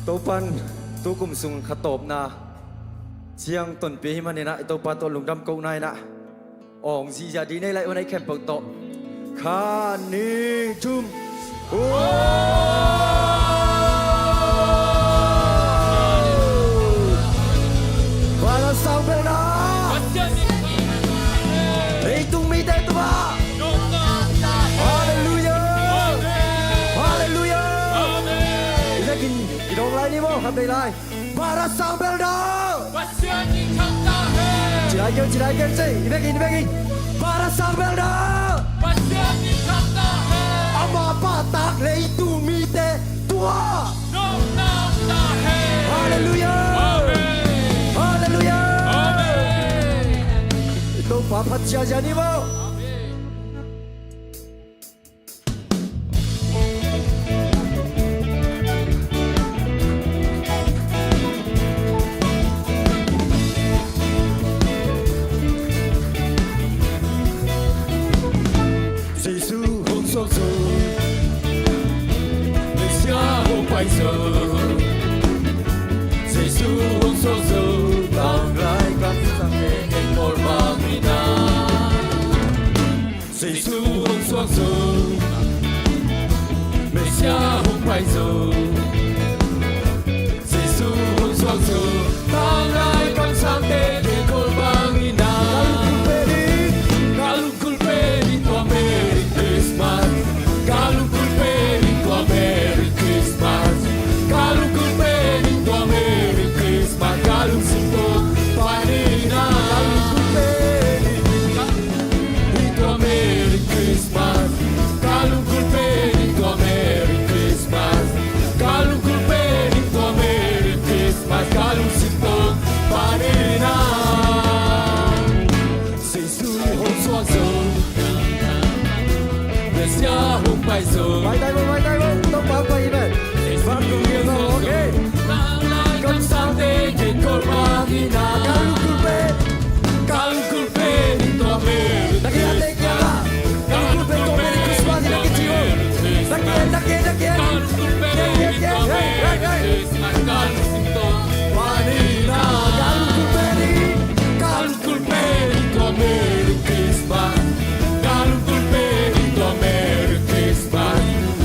topan tukum sung khatop na chiang ton pe mani na topa to lungdam ko nai na ong si ja di nei lai onai khem pau to kha ni chum para sao pe na ei tung mi te tua hallelujah hallelujah Ilakin idong lai ni mo ham dei lai para sao pe na chỉ đại kêu gì Ibegin para sao pe na ama patak le tu mi te tua hallelujah hallelujah itu papa jaja ni mo Vai tay vô, tông báo quay về. Phát cùng nhiều rồi, ok. Cầm sang thế chỉ còn ba khi nào Calculpe di tua me. Da che te chiama? Calculpe come di Christmas di che ci vuoi. Da che. Calculpe di tua me. Vanina. Calculpe di tua me Christmas. Calculpe di tua me Christmas.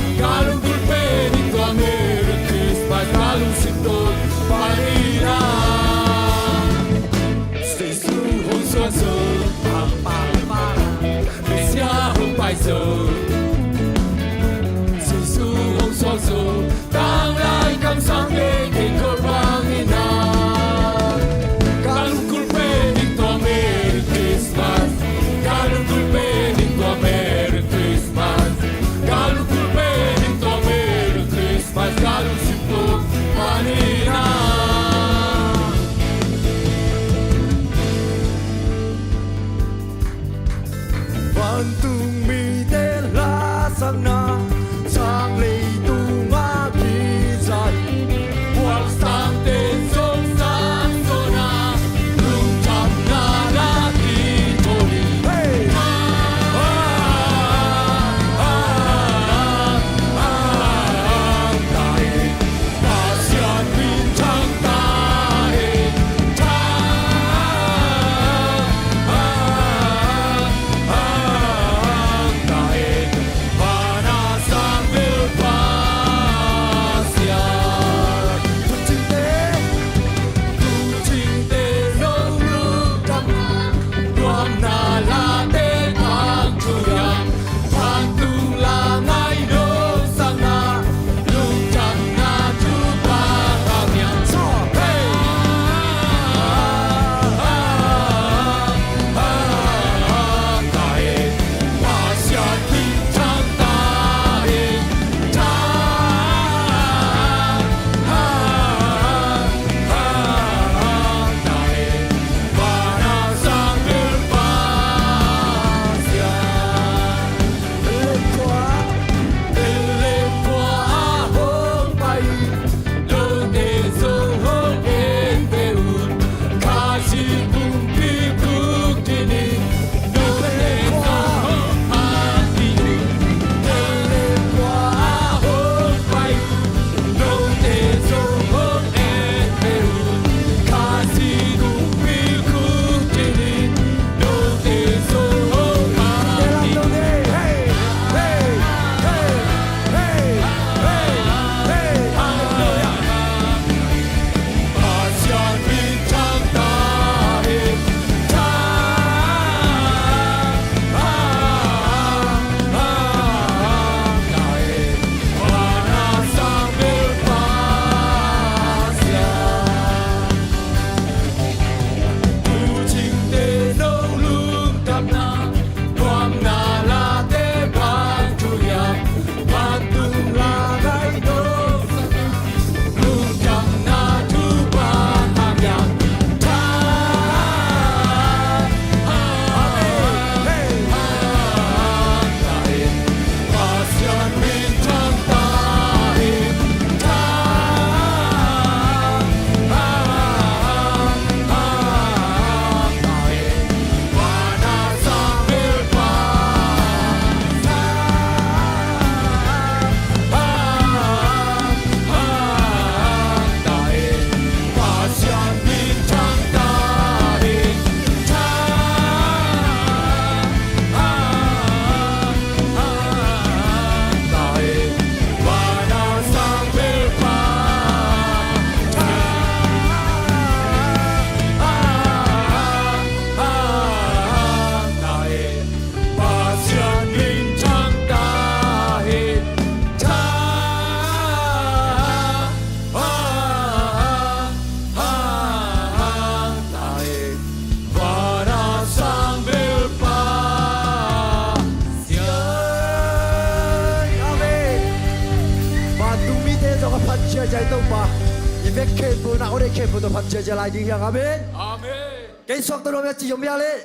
อีเวกเคปูน่าโอเดเคปูตัวพันเจเจลายดีอย่างอาเมน อาเมน เกย์สวกตัวเราจียมยาเลย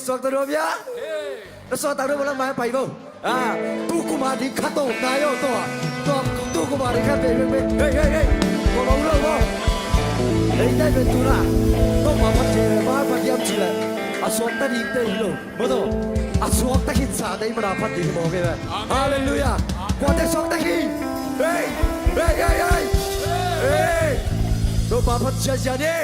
สวกตัวเราเนี่ยแล้วสวกตัวเราบุลมาไปบ่ตู้กุมาดีขัดตัวนายตัวตู้กุมาดีขัดเฮ้ยบ่บ่รู้บ่ไอ้ได้เป็นตัวน่ะต้องมาพันเจมาพันยามจีเลยอาสวกตาดีเตยโลบ่ตัวอาสวกตาคิดซาได้มาพันดีบ่เว้ยฮาเลลูยาควาเตสวกตาคิเฮ้ยตัวปาพันเจจานี่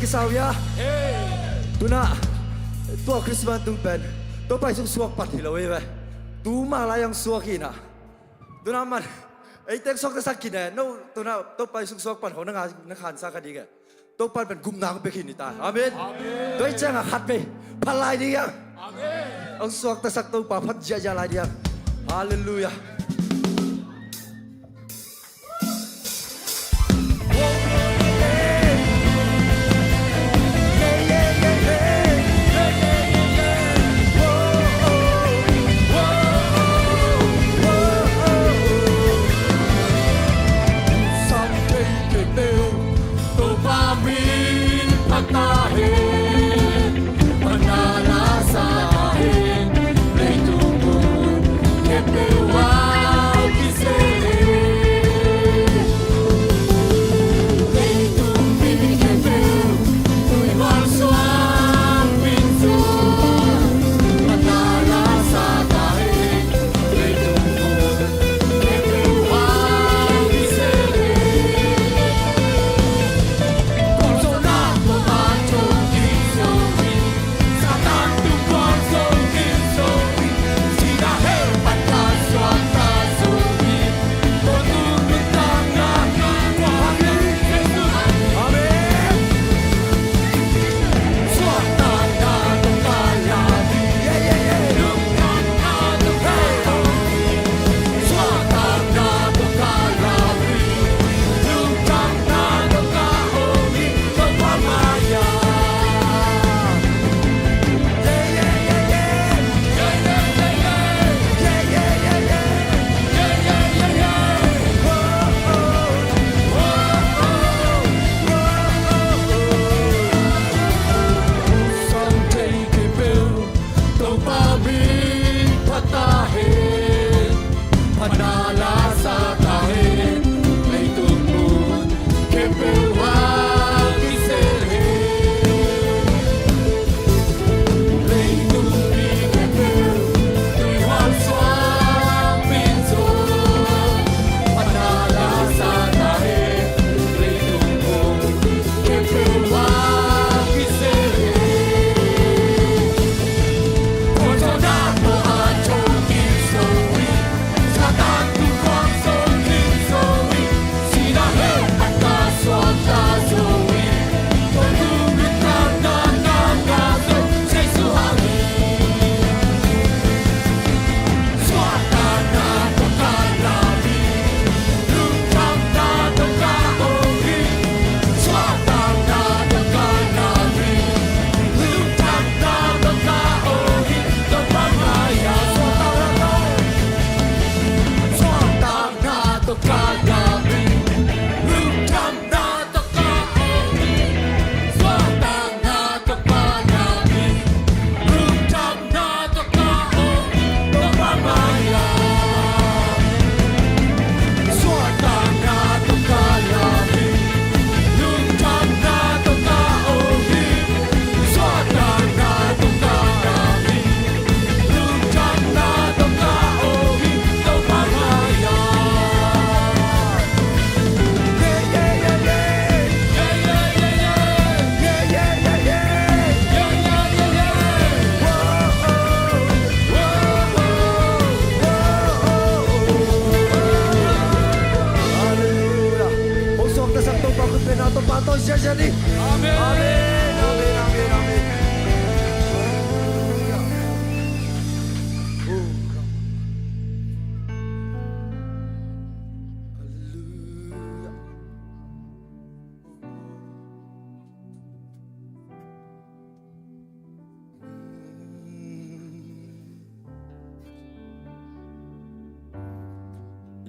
Kisawya, tuna, tua Krismas tumpen, tu pai suak pati lawe, tu malah yang suakina, tuna man, tek suak tersakina, no tuna tu pai suak pan, hona ngakan sakadiga, tu pai pen gumnang bekinita, amin, tu jangan hatbe, palai dia, amin, ang suak tersak tu papat jajalai dia, haleluya. Panalasa 谢谢你，阿门，阿门，阿门，阿门，阿门。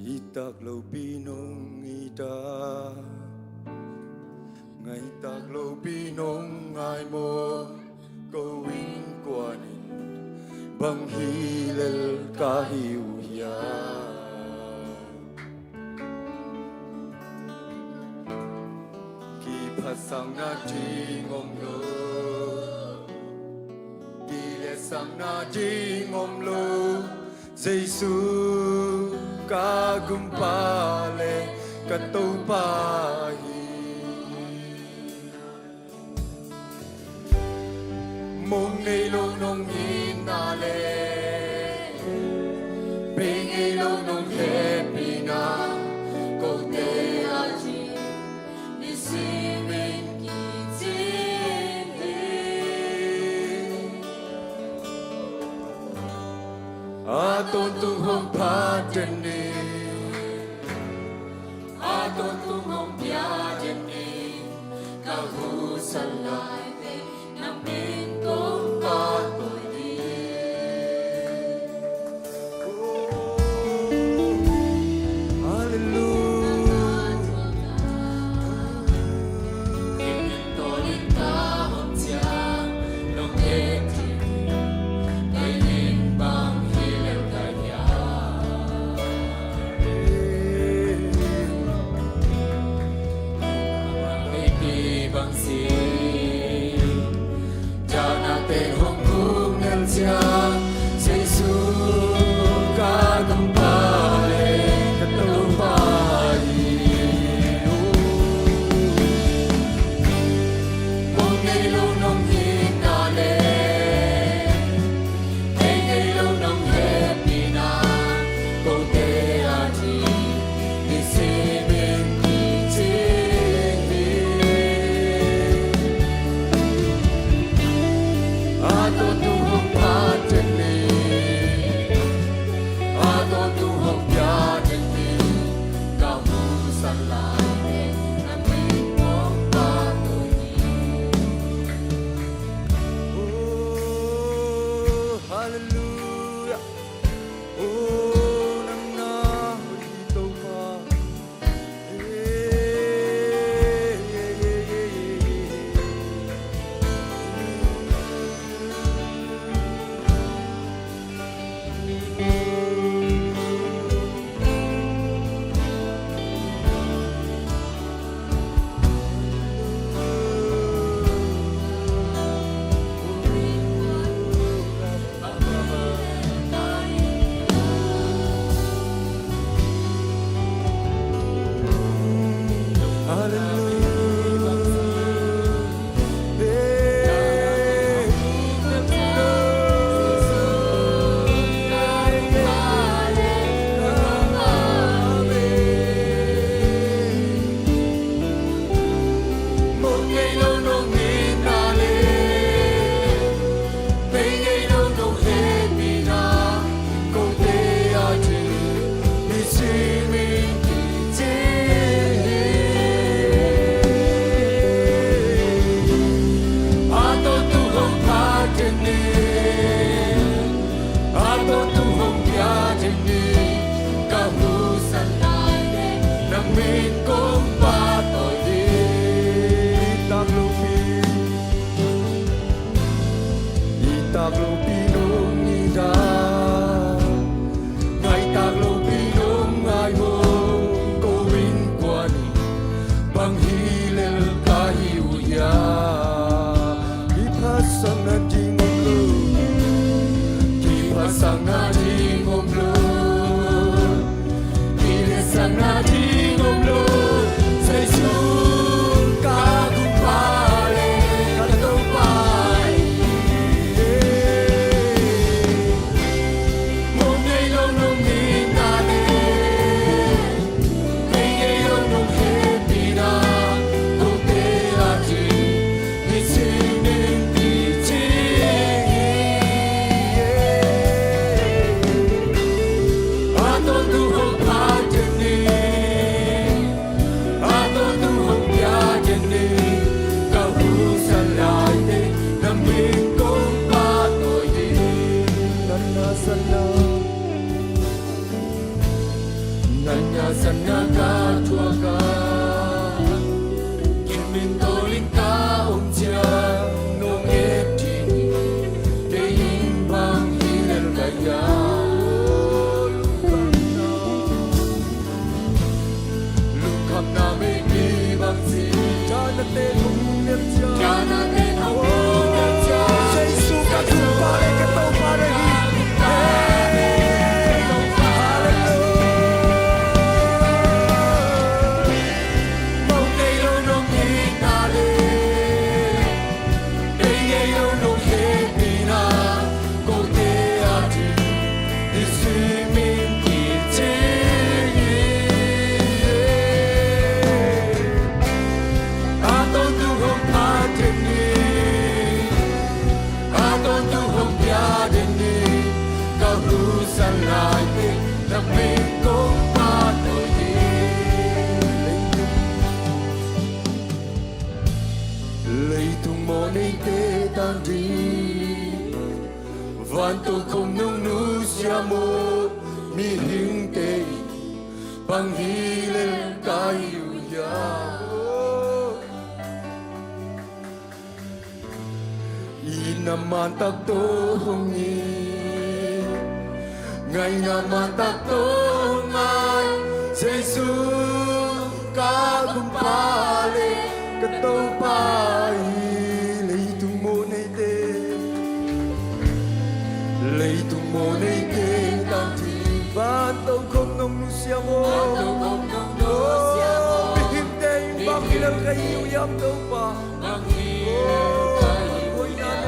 Itak lâu pinong ita ngày tak lâu pinong ai mo gawin kwanin bang hilal kahiuya kipasang na jingom lo kilesang na jingom lo Giêsu kagumpale katupahi mong ngilo nung hinale bingilo nung happy na kote aji nisimin kitini aton tunghong pateni aton tunghong piadeni kahusalay namin kong patuloy Hallelujah Initoling kahong siyang nung eti Kainin bang hilaw kanya Ibang si Giêsu kagumpale katupahi mong ngilo nung hinale ay ngilo nung happy na kote aji isibin kitini ato tuhong pateni ato tuhong piadeni kahusan langit namin mong patuloy Oh, hallelujah Oh, nang nahulito ka sana Nanya sana ka tua ka Kim min to linh ta ôm chia Nông ép thiên Để in bang hi lên cả ya Lúc khắp na mê đi bang gì Cha na tên không nếp cha Cha na tên không nếp cha Jesus ka tu pa le ka tau pa re hi Van tu không nung nu siamo mi hing te bang hi le kai ya inaman tak to hong ni ngày naman tak to ngai Jesu ka kum pale ka to pai lấy tung mo nei te lấy tung mô này kê tan thì van tông không nông nu siamo bim đây bang hilang kayu yam tông pa bang hilang kayu yam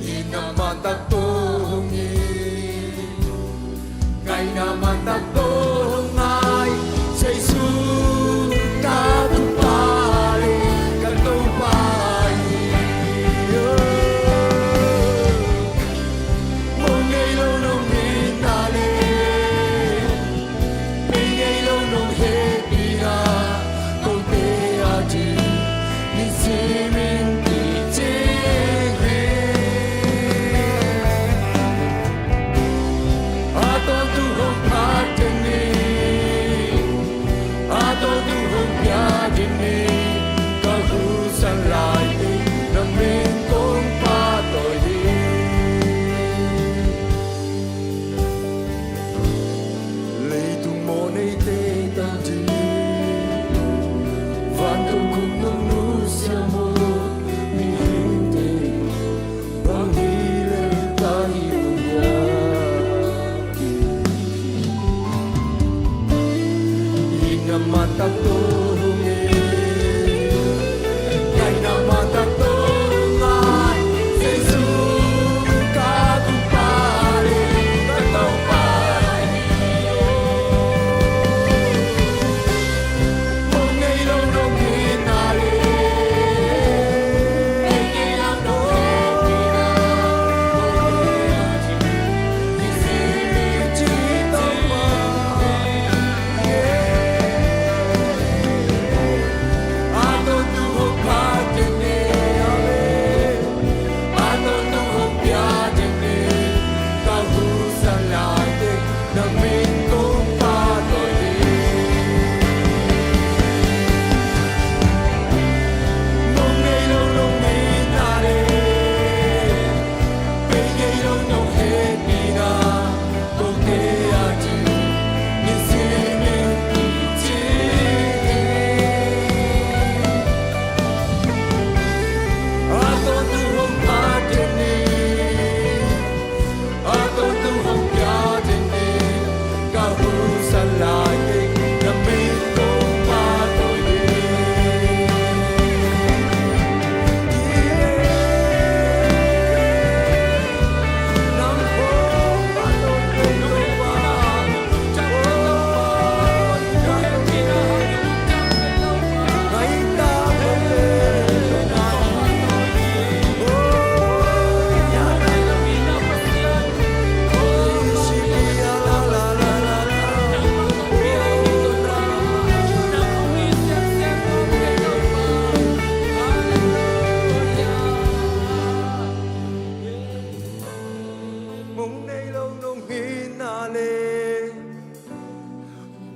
inaman tak tong ni ngày naman tak tong ngai Jesu ka tu pali ka tu pa Hãy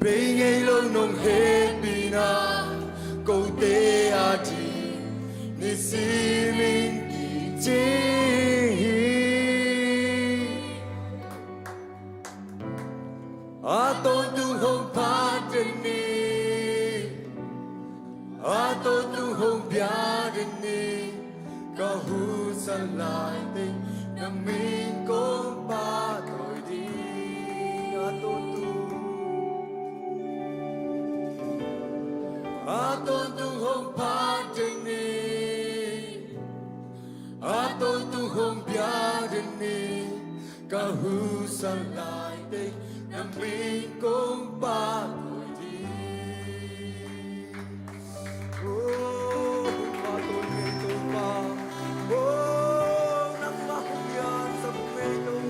bê ngay lâu nông hết bì na câu tê à đi nê si mình kỳ chế à tôi tu hông phá chân ni à tôi tu hông bia chân ni có hu san lại tình nằm mình cũng ba thôi đi à tôi tu hông phá chân ni à tôi tu hông bia chân ni có hu san lại tình nằm mình cũng ba thôi đi ba tôi nghe tôi ba nắng ba không gian sắp mê tôi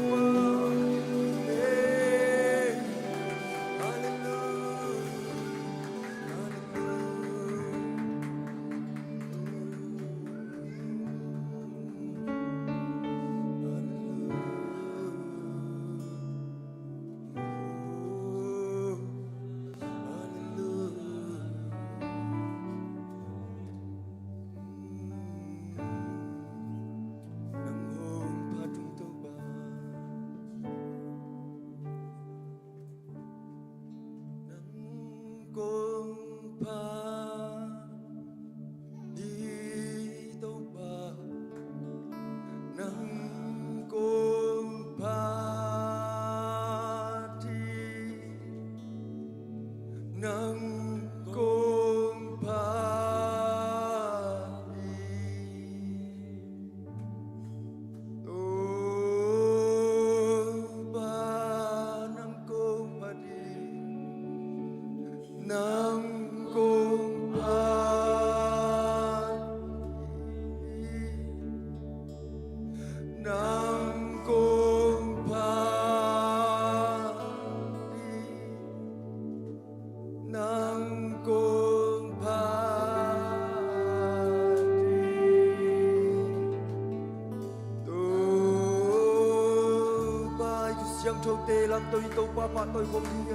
Châu tê làm tôi tàu qua bạn tôi không đi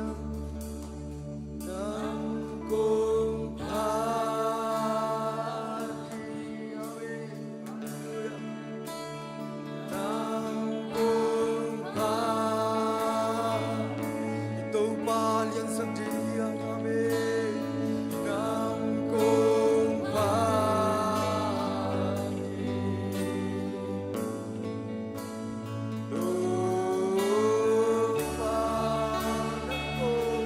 nắng cùng pha nắng cùng pha tàu ba liên sang đi ame nắng cùng pha Oh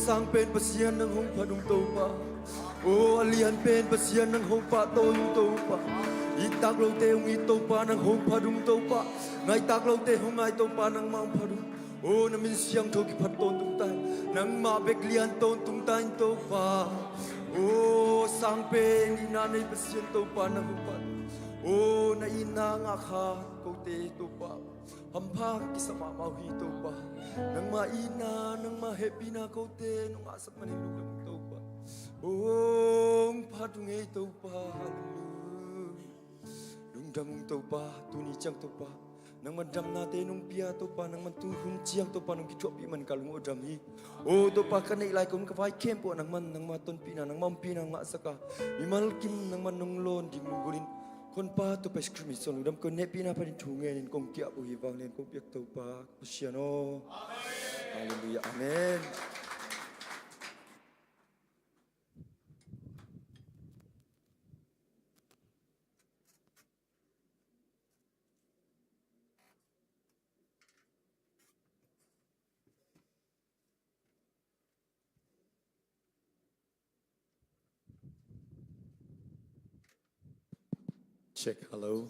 sang pen pasien ng hong padung to pa o alian pen pasien ng hong pa to yung to pa itak lo te hong ito pa ng hong padung to pa ngai tak lo te hong ngai to pa ng maong padung o namin siyang to kipat ton tung tay nang mabek lian ton tung tay to pa o sang pen inanay pasien to pa ng hong pa o naina nga ka ko te to pa Hampa kisama mau hito pa nang maina nang ma-happy na ko te nung asap manilulong to pa ong padung ito pa nung damong to pa tuni chang to pa nang madam natin nung pia to pa nang mantuhong chiang to pa nung gichopi man kalung odam hi o to pa kanay ilay kong kapay kempo nang man nang maton pina nang mampi nang masaka mimalkim nang manung lon ding lunggurinคนป้าตัวไปสคริมิสอนดำคนเนปีน่าพันทุ่งเงินคงเกี่ยวบุหิวังเล่นคงเปียกตัวป้าพุชยาโนฮาเลลูยาอาเมน Check, hello.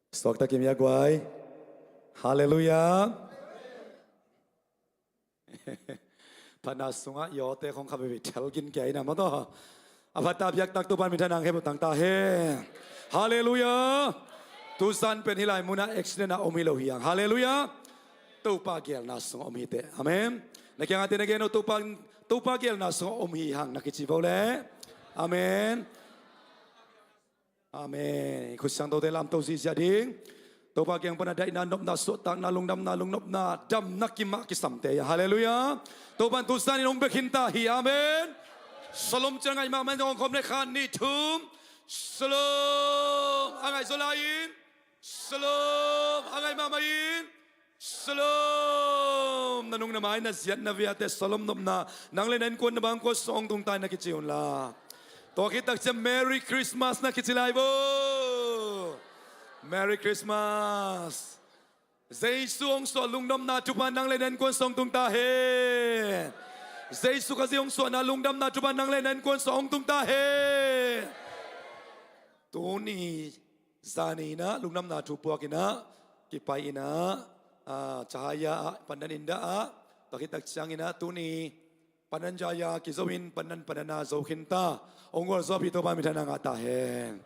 Stock ta kim ya guai. Hallelujah. Panasunga yote kong kabe tel gin kay na mo to. Apata biak tak tu pan mitanang he butang ta he. Hallelujah. Tusan pen hilai muna accident na omilo hiyang. Hallelujah. Tupa gel na sung omite. Amen. Nakyang atin again tupa gel na sung omihang nakichibo le. Amen. Amen. Kusang to dalam to si jading. To pag yang pernah dai nanop na sotang nalung nop na dam nakima kisamte ya. Haleluya. To ban tusan inong bekinta hi. Amen. Shalom jangan imam menjong kom ne khan ni thum. Shalom. Angai solain. Shalom. Angai mamain. Shalom. Nanung namay na siat na viate shalom nop na nang lenen kon na bang ko song tung tay na kichiun la. To kita sa Merry Christmas na kichilay bo. Merry Christmas. Jesu ang so lungdam na tupan ng lenen kon song tung tahe. Jesu kasi ang so na lungdam na tupan ng lenen kon song tung tahe. Tuni zani na lungdam na tupo kina kipay ina cahaya pandaninda to kita siyang ina tuni pananjaya kizawin panana zawkinta ongor zo pito pa mitana nga tahen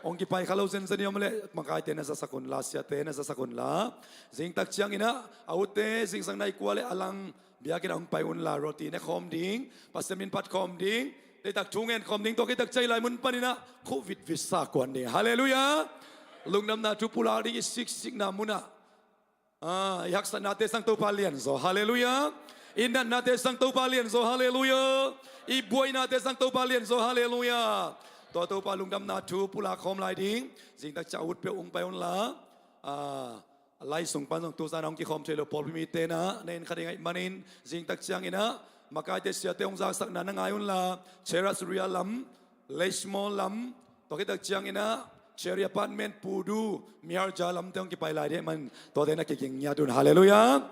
ong kipay kalausen sa niyo mali makaite na sa sakunla siya te na sa sakunla zing tak chiang ina aute zing sang nai kwale alang biakin ang payun la roti na khom ding pasamin pat khom ding de tak tungen khom ding to ki tak chai lai mun panina covid visa kwan ni hallelujah lungnam na tupula ri sik na muna yak sa nate sang to palian so hallelujah Indan natin sang tupalian so hallelujah. Ibuay natin sang tupalian so hallelujah. Toto palungdam na tu pula kom lai ding. Jing tak chaut pe ung payon la. Lai sung pan sung tu san ong ki kom chelo pol pimite na. Nen kading manin jing tak chiang ina. Makai te sia te ong sak na ngayon la. Chera surya lam. Leishmo lam. Toki tak chiang ina. Cherry apartment pudu. Miar jalam te ong ki pai lai de man. Tote na kiking nya dun hallelujah.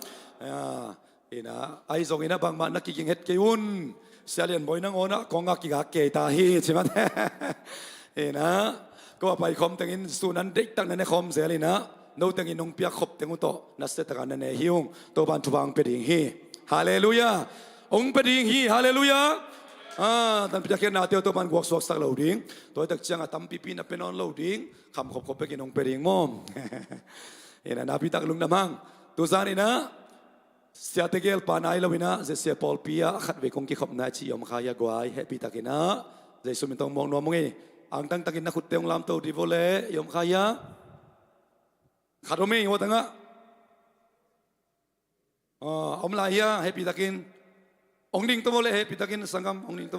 Ina ay zong ina bang man nakiking het kayun salian boy nang ona kong akigak kay tahi chiman ina ko apay kom tengin sunan dik tang na kom selina no tengin nong piak khop tengu to naseta kan ne hiung to ban tubang peding hi hallelujah ong peding hi hallelujah tan piakin na to ban guak suak sak loading to tak chiang atam pipi na penon loading kham khop khop pe kinong peding mom ina napitak lung namang tu zanina Siya tegel panay lawina siya Paul Pia akat we kong kikop na chi yom kaya guay happy takina zay sumintong mong nomong ang tang takin na kutte yung lamto di vole yom kaya karome yung tanga om laya happy takin ong ding to vole happy takin sangam ong ding to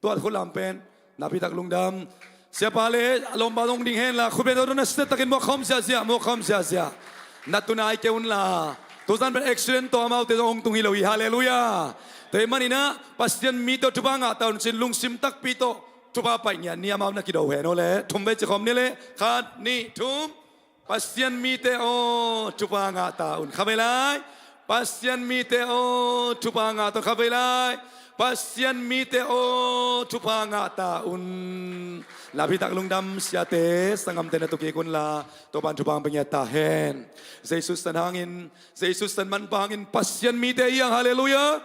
tuat ko lampen napitak lungdam siya pale lomba ong ding hen la kubendo na takin mo khom siya natunay keun la Tusan ben excellent to amau te ong tung hilawi haleluya. Te manina pastian mito tubanga taun sin lung sim tak pito tupa pa nya ni amau na kido he no le thumbe che khom ni le khat ni thum pastian mite o tubanga taun khamelai pasien miteo tupanga to kabilay pasien miteo tupanga taun labi tak lungdam siate sangam tena tuki kun la topan tupang penyata hen Jesus tanangin Jesus tan man pangin pasien mite yang haleluya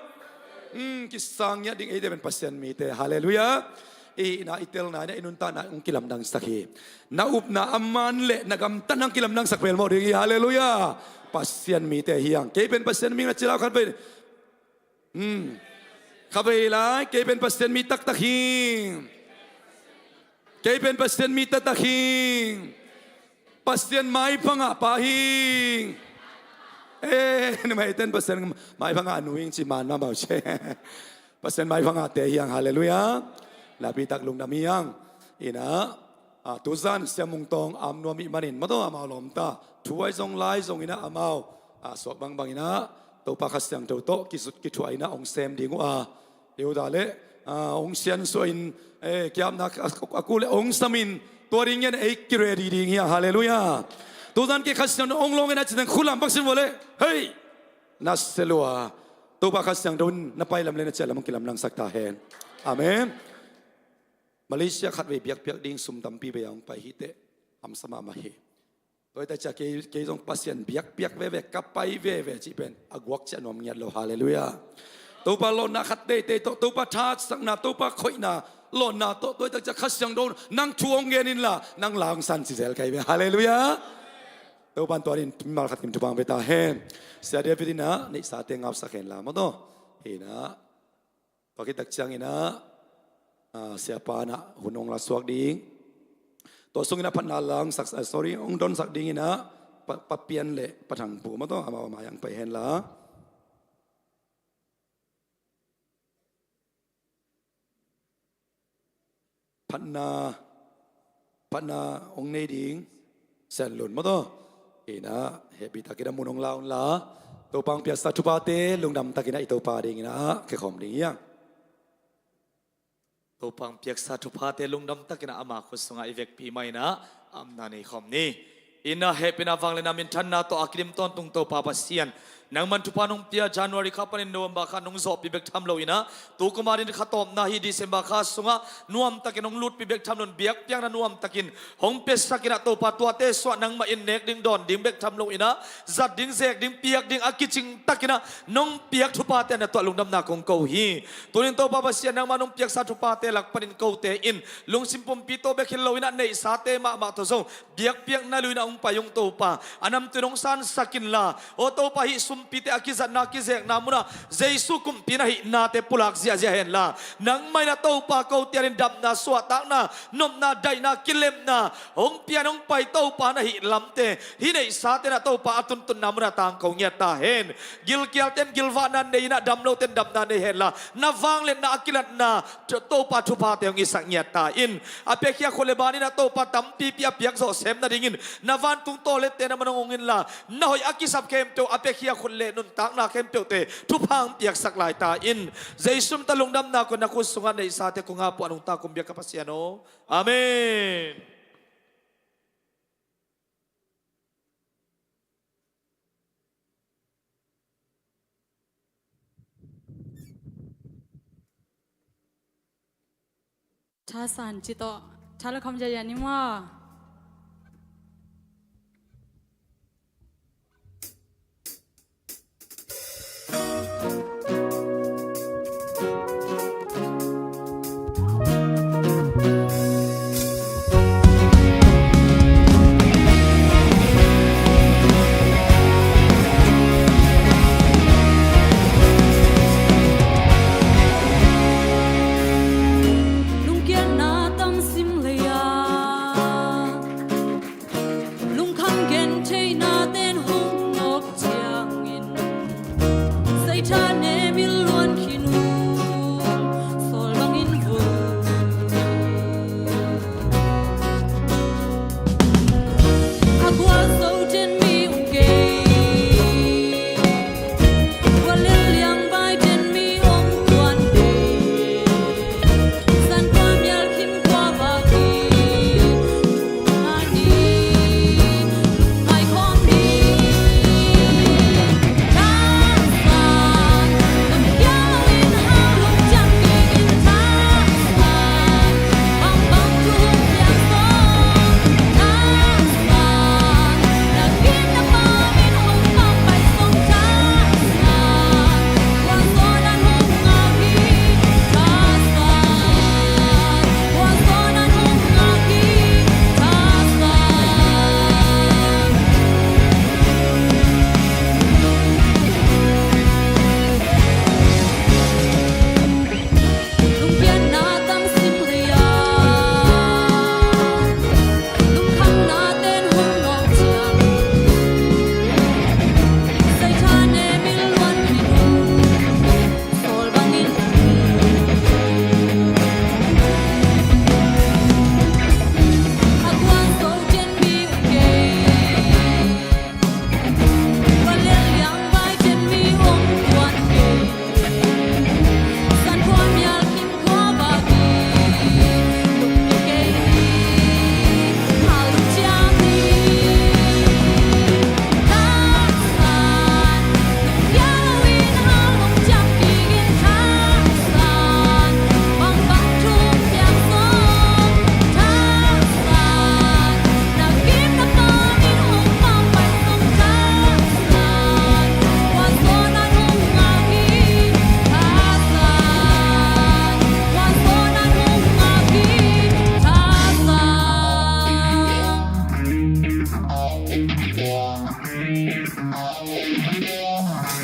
kisangnya ding ide ben pasien mite haleluya na itel na inunta na ang kilamdang sakhi naup na aman le nagam tanang kilamdang sakpel mo ding haleluya pasien mite hiyang kepen pasien mi ngachila kan pe kabela kepen pasien mi tak takhing kepen pasien mi takhing pasien mai panga pahing namaitan pasien mai panga anuing si man ma bao che pasien mai panga te hiyang haleluya labi tak lung namiyang ina tuzan siamung tong amnuami manin mato amaw lomta tuwai zong lai zong ina amaw sok bang bang ina to pakas yang to kisut kitwa ina ong sem dingu diu dale ong sian so in kiam nak akule ong samin toringen kire ding ya haleluya tuzan ke khasyan ong long ina chidang khulam baksin bole hey naselua to pakas yang don napai lam lena chelam kilam lang sakta hen amen Malaysiaขัดเวียบดิ้งซุ่มตำปีไปยังไปฮิเตอัมสมามาเฮโดยแต่จะเกยต้องปัสยันเบียกเวกับไปเวจีเป็นอากวักจะนอมเงียดโลฮาเลลูยาตัวปลาโลนาขัดเตตัวปลาทาสักนาตัวปลาข่อยนาโลนาตัวโดยแต่จะขัดยังโดนนั่งช่วงเงินินละนั่งลางสันสิเซลไกเวฮาเลลูยาตัวปันตัวนี้มาขัดกิมจุบังเวตาเฮนเสียเดียฟินะนิสาเตงับสักเห็นละมั้งตัวเห็นนะปากิตักจังเห็นนะsiapa anak hunong la suak ding to sung ina panalang sak sorry ong don sak ding ina papian le patang pu ma to ama ma yang pai hen la patna ong nei ding sen lun ma to ina hebi takida munong laun la to pang piasa tupate lungdam takina ito pa ding ina ke khom ding yangตัวปังเปียกสาธุพาเตลุงดำตะกินะอามาคุสงาอีเวกปีไม่นะอำนาในคำนี้อินนาเฮปินาฟังเลนามินทันนาตัวอักดิมตอนตุงตัวปาปัสเซียนนังมันทุพานงเปียจันวารีข้าปันโนมบาคานงสอบปีเบกทำโลอินะตัวกุมารินข้าตอมนาฮีดิเซมบาคาสงะนวมตะกินงลุดปีเบกทำโลนเบียกเปียงนันนวมตะกินหงเป็ดสักินะตัวปาตัวเตสวนังมาอินเนกดิ้งดอนดิ้งเบกทำโลอินะจัดดิ้งเซกดิ้งเปียกดิ้งอากิจิงตะกินะนงเปียกทุพาเตนะตัวลุงดำนาคงเกาฮีตัวนี้ตัวปาปัสเซียนนังมานงเปียกสาธุพาเตหลักปันินเกาเตอินลุงสิมปมปีโตเบกินโลอินะในสาเตมาตัวทรงเบียกเปียกนาลุยนะองปายงตัวปาอันนำตัวนงสันสักินลาโอตัวปาหิสุมปีเตอากิจัดนากิเซกนามุนะเจสุคุมปีนะหินาเตปุลักเสียเจเห็นละนังไม่นาโตปาเกาเตียนดับนาสวดตักนานมนาไดนากิเลมนาองเปียนองไปโตปานะหิลำเตหิในสาเตนะโตปาตุนตุนนามุนะต่างเกาเงียตาเห็นกิลเกียลเตนกิลวานันเนยนะดำโลเตนดำนาเนเห็นละนาฟังเลนนากิลันนาโตปาทุพาเตองอิสังเงียตาอินอเปคียคนเลบานีนะโตปาตัมปีเปียเปียกโซเซมนาดิ่งินนาวันตุงโตเลเตนะมันองอินละนาหอยอากิสับเข้มเตออเปคียคนเลนุนตักนาเข้มเตเตทุพังเปียกสักลายตาอินเจสุมตะลุงดำนาคนนักคุสุงานในสาเตคงอาปวนุงตาคุมเบียกปัสยาโนอาเมนชาสันจิตโตชาละคำใจยานิว่าลุงเกียรนาตั้มซิมเลยา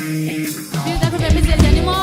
Biar tak kena bisa jadi mo.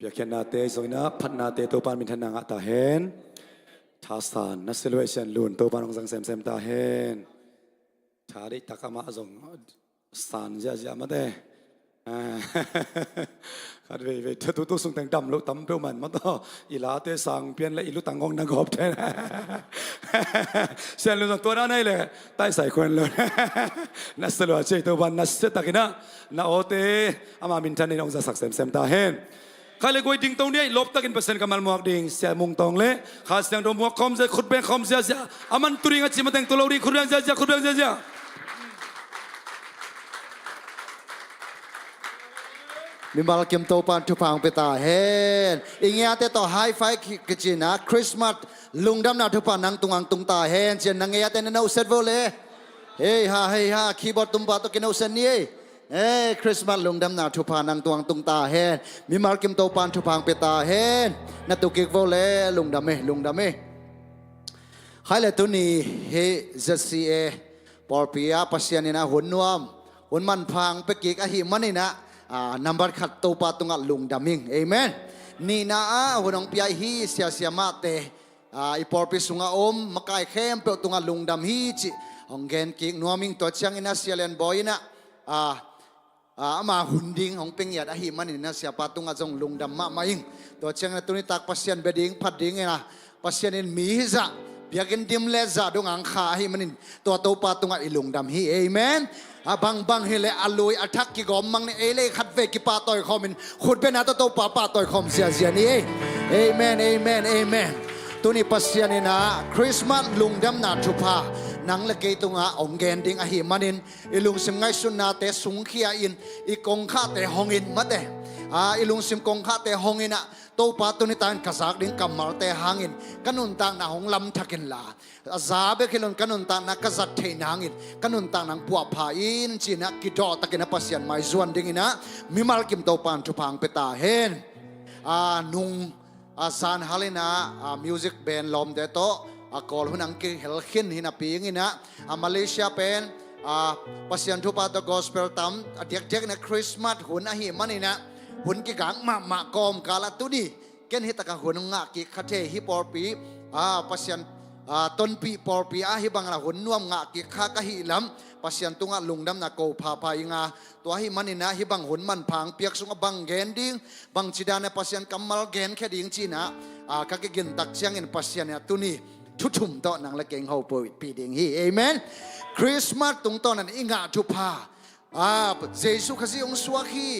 เบียร์เขียนนาเตสอยนะพัดนาเตตัวปานมินทนางตาเห็นท้าสานนัสเซลเวชันลุนตัวปานองสังเซมตาเห็นท้าได้ตักมาจงสานจะมาเด้ขัดเวทตัวส่งแต่งดำลูกตั้มเปรี้ยวมันมาต่ออีลาเตสังเปลี่ยนและอีลูกตังกองนังขอบแทนเซนลุนตัวนั้นเลยใต้ใส่คนเลยนัสเซลเวชันตัวปานนัสเซตักินะนาโอเตอามามินทันในองสังเซมตาเห็นข้าเลยกวยดิ้งตรงนี้ลบตะกินเปอร์เซ็นต์กำมันหมวกดิ้งเสียมุงตรงเลยข้าเสียงตรงหมวกคอมเสียขุดเบงคอมเสียอามันตุริงอาชิมาแต่งตัวเราดีขุดเบงเสียขุดเบงเสียมีมาลกิมโตปันทุพังเปตาเฮนอิงเงียเตต่อไฮไฟกิจินะคริสต์มาสลุงดำนาทุพันนังตุงังตุงตาเฮนเจนนังเงียเตนนาอุเซตโวเลเฮ้ยคีย์บอร์ดตุมปาตกินอุเซนนี่คริสต์มาสลุงดำนาทุพานังตวงตุงตาเฮนมีมาร์กิมโตปันทุพังเปตาเฮนนัตุกิกโวเลลุงดำเมใครเลยตุนีเฮเจสีเอปอร์ปียาปัสยานินะหุ่นนวมหุ่นมันพังเปกิกอหิมันนี่นะนัมบัดขัดโตปาตุงัดลุงดำมิงเอเมนนี่นะหุ่นองปียฮีเสียมาเตอีปอร์ปีสุงอมมากายเข้มเปตุงัดลุงดำฮีจิองเกนกิกนัวมิงตัวเชียงอินะเสียเลนบอยนะมาหุ่นดิ้งของเป็งหยัดอหิมันนี่นะเสียปาตุงอาจงลุงดำมาอิงตัวเชียงนะตัวนี้ตักปัสยันเบดิ้งพัดดิ้งไงนะปัสยันนี่มีจะเบียกินดิมเลจะดงอังคาอหิมันนี่ตัวโตปาตุงอาอิลุงดำฮีเอเมนบางเฮเลอลุยอัทักกิกอมมังนี่เอเลขัดเวกิปาต่อยคอมินขุดเป็นนะตัวโตปาต่อยคอมเสียนี่เอเมนตัวนี้ปัสยันนี่นะคริสต์มาสลุงดำนาทุพานังละเกตุงอาองเกนดิงอหิมันินอิลุงซิมไงสุนนาเตสุงเขียอินอีกงข้าเตหงอินมาเตอิลุงซิมกงข้าเตหงอินอะโตปาตุนิตานกษักดิงกัมมาเตหางอินกันุนตางนาหงลำทักินลาซาเบกิลนกันุนตางนักษัตริย์เทนหางอินกันุนตางนังปัวพาอินจีนักกิดอตะกินปัสยันไมซวนดิงอินะมิมัลกิมโตปานทุพังเปตาเฮนนุงซานฮาเลนามิวสิกแบนด์ลอมเดโตกอลหุนังกิเฮลขินหินาปีงินะมาเลเซียเป็นปัสยันทุปาตกอสเปลตัมเด็กๆนะคริสต์มาสหุ่นอหิมันนี่นะหุ่นกิกังมากอมกาลตุดีเกณฑ์ฮิตกังหุ่นงะกิคาเทฮิปอร์ปีปัสยันต้นปีปอร์ปีฮิบังละหุ่นนวมงะกิคากะฮิลำปัสยันตุงะลุงดำนะโกพาพายงาตัวหิมันนี่นะฮิบังหุ่นมันพังเปียกสุงบังเกนดิ้งบังจิดานะปัสยันกัมมัลเกนแค่ดิ้งจีนะกะกินตักเชียงอินปัสยันเนี่ยตุนีทุ่มโตนังละเก่งเขาปีดิ่งฮีเอเมนคริสต์มาสตรงตอนนั้นอิงาทุพาเจสุขสิองสวาคี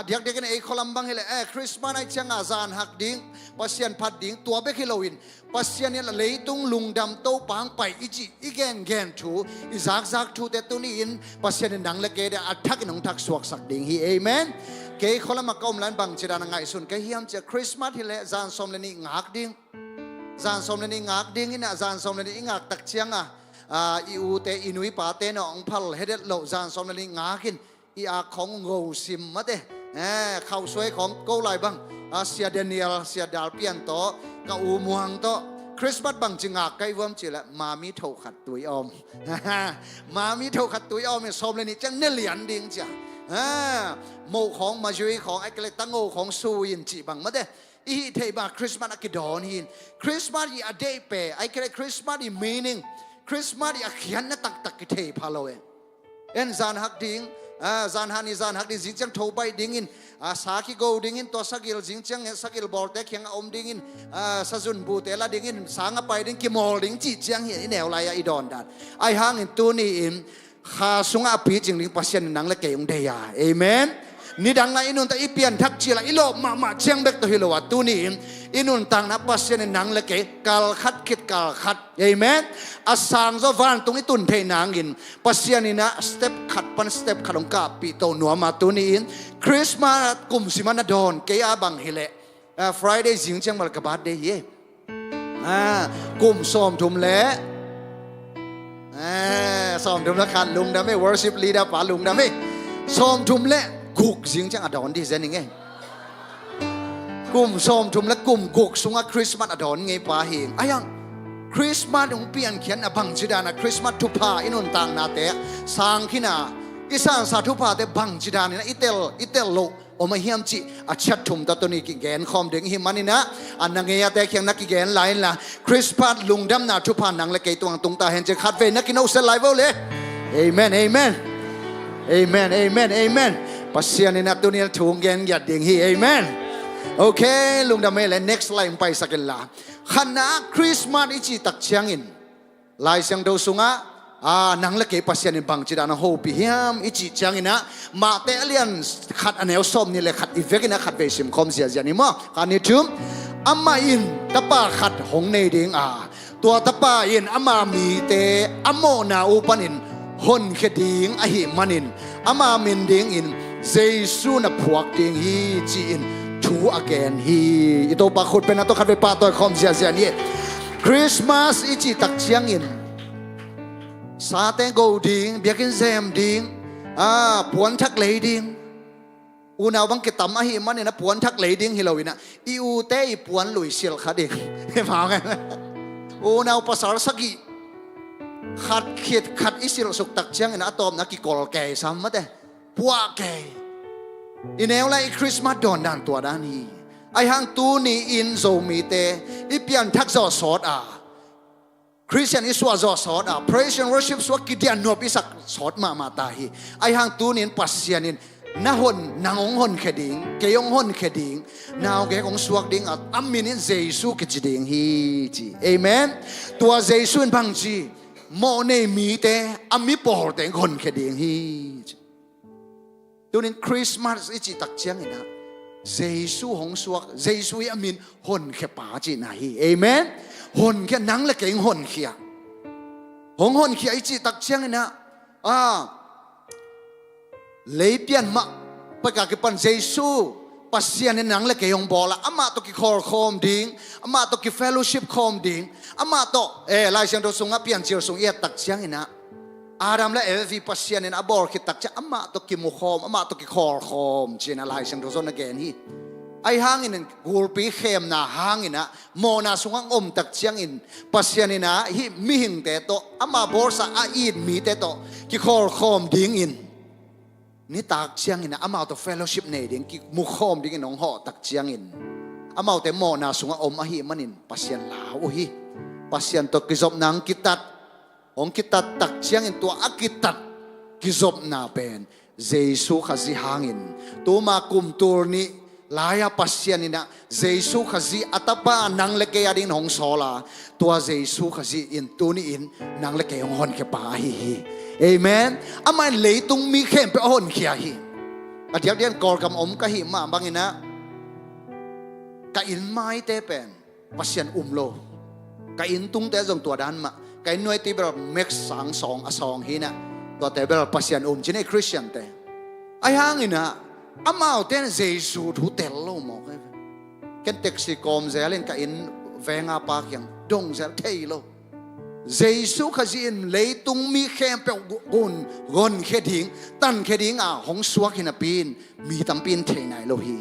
เด็กๆกันเอคอลัมบังเฮเลคริสต์มาสไอเชียงอาจารย์หักดิ่งปัสยันพัดดิ่งตัวเบคฮิโลวินปัสยันเนี่ยเลยตุงลุงดำโตปังไปอีแกนทูอีซักทูแต่ตัวนี้อินปัสยันนังละเกเดอัทักนงทักสวกสักดิ่งฮีเอเมนเกย์คอลัมมากอมลันบังจิดานังไงสุนเกย์เฮียมจะคริสต์มาสเฮเลจานสมเลนีงักดิ่งจานสมเลนีงักดิ่งอินะจานสมเลนีงักตักเชียงอีอูเตอินุยปาเตนองพัลเฮเดโลจานสมเลนีงักินอีอาของโงซิมมาเตเข้าสวยของโกไลบังเสียเดนิเอลเสียดาลเปียนโตกับอูมวงโต คริสต์มาสบังจิงอาไกวมจิละมามีเท่าขัดตุยออม มามีเท่าขัดตุยออมเนี่ยสมเลยนี่จังเนเหลียนดิงจ้ะโมของมาจุยของไอ้กระตั้งโง่ของซูยินจีบังมาเด้อีเทบาคริสต์มาสกิดอนหินคริสต์มาสอีอเดเปไอ้กระคริสต์มาสอีมีนิ่งคริสต์มาสอีเขียนนัตักกิเทพาโลเอ็นซานฮักดิงซานฮันซานฮักดิงจิงจังโทไปดิงินสาคิโกดิงินตัวสักิลจิงจังสักิลบอลเตะเขียงอมดิงินซาซุนบูเตละดิงินสางไปดิงกิมอลดิงจีจังเห็นแนวไรอีดอนดัดไอ้ห้างอินตัวนี้อินข้าสุงอาปีจิงดิงปัสยันนังละเกยงเดียเอเมนนี่ดังละอินุนแต่อีเปียนทักจีละอิโลมาเชียงเบกตัวฮิโลวัตตัวนี้อินุนตังนับปัสยันนังละเกยกาลขัดคิดกาลขัดเอเมนอาสางโซฟานตรงนี้ตุนเทนังอินปัสยันนี่นะสเต็ปขัดปันสเต็ปขัดองกาปีโตนัวมาตัวนี้อินคริสต์มาสกุมสิมันดอนเกียบังฮิเลFriday จิงจังมาลกบาดเดย์กุมซ้อมทุมเละซ้อมทุมละขัดลุงดำไม่ worship leader ป่าลุงดำไม่ซ้อมทุมเละกุกจิงจังอดอนดีเซนยังไงกุมซ้อมทุมและกุมกุกสุงคริสต์มาสอดอนไงป่าเฮงไอ้ยังคริสต์มาสองเปลี่ยนเขียนบังจิดานะคริสต์มาสทุพาอินุนต่างนาเตะสางขินาอิสานสาธุพาเตบังจิดานี่นะอิเตลโลโอมาเฮียมจิอาชัดทุมตัวนี้กิแกนคอมเด้งหิมันนี่นะอันนังเงียแต่เขียงนักกิแกนไลน์ละคริสต์มาสลุงดำนาทุพานังละเกยตัวตุงตาเห็นจะขัดเวนักกินเอาเซลไลฟ์เลยเอเมนเอเมนเอเมนเอเมนเอเมนปัสยานี่นะตัวนี้ถูกแกนหยัดดิ่งฮีเอเมนโอเคลุงดำเมล next line ไปสักกันละขณะคริสต์มาสอิจิตักเชียงอินลายเสียงดูสุงะนังละเกปัสยานิบังจิดานะโฮปิเฮียมอิจิจังอินะมาเตเลียนขัดอันเอลส้มนี่เลยขัดอีเวกินะขัดเวชิมคอมเสียจานิมะการนี้ถึงอามาอินตะปาขัดหงในดิงตัวตะปาอินอามามีเตอโมนาอุปันินหนเขดิงอหิมันินอามามินดิงอินเจสุนะพวกดิงฮีจีอินทูอเกนฮีอิโตปาขุดเป็นนัตขัดเวปาตัวคอมเสียจานี่คริสต์มาสอิจิตักเชียงอินซาเตงโกดิงเบียกินเซมดิงปวนทักเลยดิงอูนาวบังเกตัมอาหิมันเนี่ยนะปวนทักเลยดิงฮิโลวินะอีอูเตอีปวนลุยเชียลขัดดิงเห็นไหมกันอูนาวภาษาสกีขัดเขียดขัดอิสิลสุกตักเชียงนะตอมนักกิกอลแก่ซ้ำมาแต่พวกแก่อีเนวไลคริสต์มาสดอนดันตัวด้านนี้ไอฮังตูนี่อินโซมีเตอีเปียนทักซอสอดคริสเตียนอิสวาจอสอดpraise and worship สวกิเดียนนวบิสักสอดมาตาฮีไอฮังตูนินปัสยานินนาหนนางองหนเขดิงเกยองหนเขดิงนาวเกยองสวกดิงอัมมินินเจสุกิจดิงฮีจีเอเมนตัวเจสุนพังจีโมเนมีเตอัมมิปอร์เตงหนเขดิงฮีตูนินคริสต์มาสอิจิตักเชียงนะเจสุหงสวกเจสุยอามินหนเขปาจีนาฮีเอเมนหนแค่นังละเก่งหนเขียหงหนเขียไอจีตักเชียงนะเลยเปลี่ยนมาประกาศกับปันเจซูปัสยาในนังละเก่งบอละอามาตกิคอร์คอมดิงอามาตกิเฟลโลชิพคอมดิงอามาตลายเสียงตัวสงฆ์เปลี่ยนเจียวสงฆ์เอตักเชียงนะอาดัมและเอวีปัสยาในนับบอลคิดตักเชียงอามาตกิมุคอมอามาตกิคอร์คอมเจนลายเสียงตัวสงฆ์นักเกณฑ์ฮีไอหางอินกูปีเข้มนะหางอินะโมนาสุงังอมตักเชียงอินปัสยานินะฮิมิหิงเตโตอามาบอร์สาอีดมีเตโตกิคอร์คอมดิงอินนี่ตักเชียงอินะอามาตัวเฟลโลชิพเนดิงกิมุคอมดิงอินน้องห่อตักเชียงอินอามาแต่โมนาสุงังอมอาฮิมันอินปัสยานลาวฮิปัสยานตัวกิจบนังกิตัดองกิตัดตักเชียงอินตัวอากิตัดกิจบนาเป็นเจสุขจิหางอินตัวมาคุมตัวนี้ลายปัสยานินะเจสุขจีอัตปานังเล็กยาดินหงสอลาตัวเจสุขจีอินตัวนี้อินนังเล็กยงหอนเขปาฮีเอเมนอามันเลยตุงมีเข้มไปหอนเขียฮีอาทิตย์เดียนกอลกำอมกะหิมาบางอินะกะอินไม้เตเป็นปัสยานโลกะอินตุงเตจงตัวดันมากะอินหน่วยที่แบบเม็กสังสองอสองฮีนะตัวเตเป็นปัสยานจีเนคริสเตียนเตไอหางอินะอามาเอาเต้นเจสูทุเตลโลมอกกันเท็กซี่คอมเซลินกับอินเวงอาปากยังดงเซลเทโลเจสูขจินเลยตุงมีเข้มเปกนเขดิงตันเขดิงหงสวกหินปีนมีตัมปีนเทนายโลฮี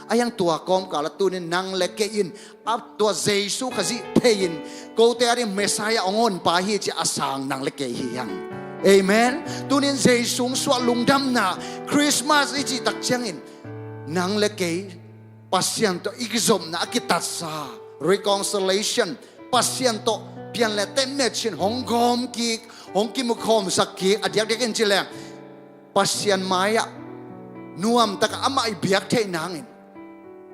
อายังตัวกอมกาลตุนินนังเล็กอินอับตัวเยซูขจิเพยินกูเตอริเมสายองอนปาฮีจะอาสางนังเล็กเฮียงเอเมนตุนินเยซูสวลุงดำนาคริสต์มาสอิจิตักเชียงอินนังเล็กปัสยันโตอีกจอมนากิตัสซา reconciliation ปัสยันโตเปลี่ยนและเต็มเมชินหงกอมกีกหงกิมุคอมสักกีอดียกเด็กอินจิเลงปัสยันไม้อะนวมตะกะอามาอีเบียกเทนางอิน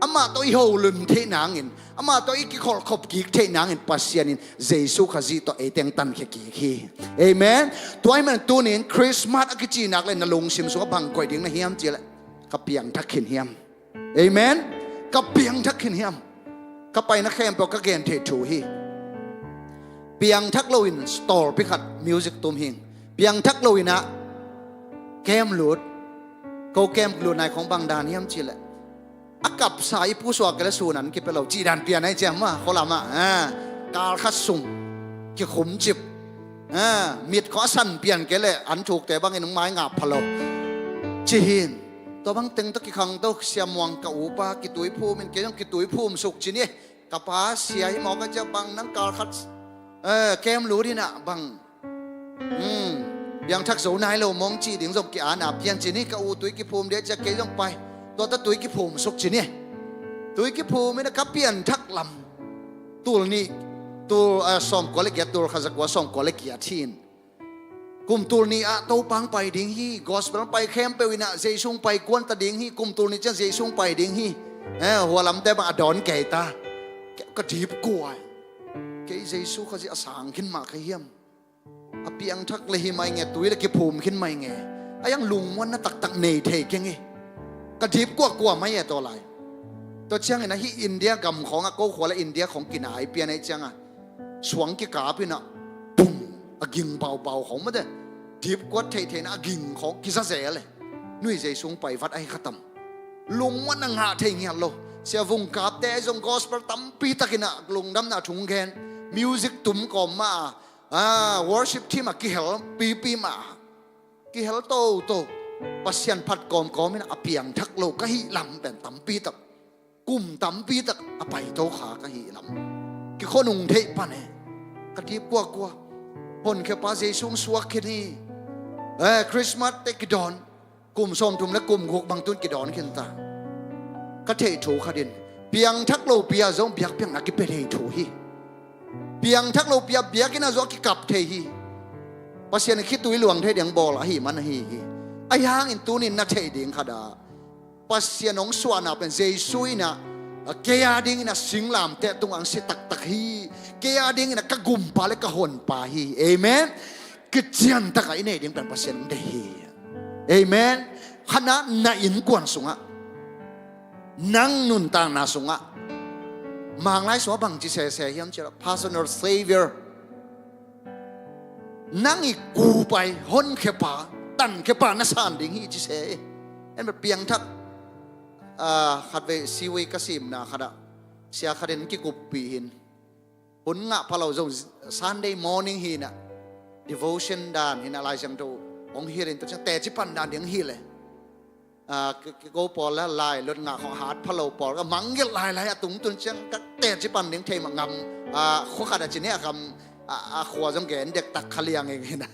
อามาตัวอีโฮลุนเทนางอินอามาตัวอีกิขอลขบกีกเทนางอินปัสยันอินเยซูขจิตัวเอเตงตันเขกีกีเอเมนตัวไอ้มันตัวนี้คริสต์มาสอกิจีนักเลยนลงซิมสุขบังกอยดิ้งนะเฮียมจีละกับเปียงทักขินเฮียมเอเมนกับเปียงทักขินเฮียมกับไปนักแข่งปกเกนเทถูฮีเปียงทักโลวินสตอร์พิคัดมิวสิกตุมหิงเปียงทักโลวินะเกมหลุดเขาเกมหลุดในของบางดานเฮียมจีละอากับสายผู้สวกกระสูนันกิเปเราจีดันเปียนให้เจมว่าเขาละมากาลคัดสุงกิขุมจิบมิดขอสั่นเปลี่ยนแกเลยอันถูกแต่บางไอ้น้องไม้งับพะโลจีหินตัวบางตึงตะกิขังตัวเสียมวงกับอุปากิตุยภูมิเกยต้องกิตุยภูมิสุกจีนี่กับป้าเสียหมอก็จะบังนังกาลคัดเกมรู้ที่น่ะบังยังทักษะนายเรามองจีดิ่งส่งกี่อาณาเพียงจีนี่กับอุตุยกิภูมิเดี๋ยวจะเกยต้องไปตัวตะตุยกิภูมิสุกจีนี่ตุยกิภูมินะครับเปลี่ยนทักลำตัวนี้ตัวส่งกอลเกียตัวข้าศึกว่าส่งกอลเกียทีนกุมตัวนี้ตัวปังไปดิ่งฮีกอสเปลไปแคมไปวินาเจซุงไปกวนตะดิ่งฮีกุมตัวนี้จะเจซุงไปดิ่งฮีหัวลำแต่มาดอนแก่ตาก็ดีบกลัวแกเจซุเขาจะสางขึ้นมาขยี้มเปียงทักเลยไม่เงี้ยตุยเลยกิภูมิขึ้นไม่เงี้ยยังลุงวันน่ะตักเนยเทกยังไงก็ดีบกลัวไม่เงี้ยตัวอะไรตัวเชียงไงนะที่อินเดียกำของโก้ขวและอินเดียของกินหายเปียในเชียงสวงกิกาพี่น่ะปุ้มกิงเบาๆของมันเด้ทีบกวดเทนะกิงของกิซาเซ่เลยนุ่ยใจสูงไปวัดไอ้ขัดตำลุงวันนั่งหาเทงเงี้ยโลเสียวงกาบแต่จงกอสปตั้มปีตะกินะลุงดำน่ะถุงแขนมิวสิกตุ่มก่อมมาวอร์ชิปที่มากิเฮลปีมากิเฮลโตปัสยันพัดก่อมมินะเปียงทักโลก็ฮิลำเป็นตั้มปีตะกุมตั้มปีตะไปโตขาก็ฮิลำกิคนอุงเทปะเนี่ยกระทิบกลัวพนแค่ปาเจซุงสวกแค่นี้คริสต์มาสเตกิดอนกลุ่มส้มทุ่มและกลุ่มหกบางตุนกิดอนขึ้นตากระเทถูขดินเปียงทักโลเปียจงเบียกเปียงนักกิเปเทถูฮีเปียงทักโลเปียเบียกินะจงกิกับเทฮีปัสยานคิดตุยหลวงเทเดียงบอลฮีมันฮีไอ้หางอินตูนินนักเทเดียงขดาปัสยานองสวานาเป็นเจซุยนะเกียดิ้งนะสิงลามเตะตรงอังสิตักฮีเกียดิ้งนะกะกุมปาเลกะหนปาฮีเอเมนกิจยันตะไคเนี่ยดิ้งเป็นภาษาเดฮีเอเมนขณะนาอินกวนสุงะนังนุนตางนาสุงะมังไลสวบังจิเสยมเจอ personal savior นังอีกูไปหนเขปาตันเขปานาสานดิ้งฮีจิเสยเอ็นแบบเปียงทักขัดเวซีเวกสิมนะขัดเสียขัดเห็นกิกุบปีหินหุ่นงะพะเราจง Sunday morning หินะ devotion ดานหินอะไรจังโตองฮิรินตัวจังแต่จิปันดานเดียงฮิเลยก็ปอลและลายรถงะของหาดพะเราปอลก็มังเกลายตุงตุนจังก็แต่จิปันเดียงเทมังงำข้อขัดจีเนี่ยคำขวาจงแกนเด็กตักขลียงเองนะ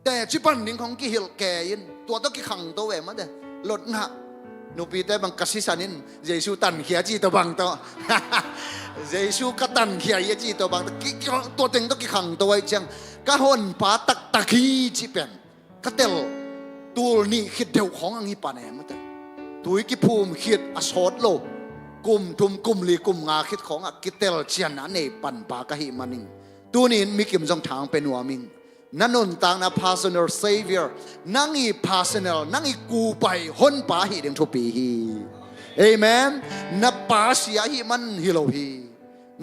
แต่จิปันเดียงของกิฮิลแกยินตัวต้องกิขังตัวแหวนมันเด้รถงะนูปีแต่บางกษิสันินเยซูตันเขียจีตัวบางตัวเยซูก็ตันเขียจีตัวบางตัวเต็งต้องกิขังตัวไอ้จังก็หนปาตักฮีจีเป็นก็เตลตัวนี้คิดเดียวของอังฮิปานะมันแต่ตัวกิภูมิคิดอสอดโลกลุ่มทุมกลุ่มลีกลุ่มงาคิดของกิเตลเชียนในปันปากะฮิมานิงตัวนี้มีกิมจงทางเป็นหัวมิงนั่นนนต่างนะ personal savior นั่งอี personal นั่งอีกูไปหนป่าฮีเดียงทุปีฮีเอเมนนับป่าเสียฮีมันฮิโลฮี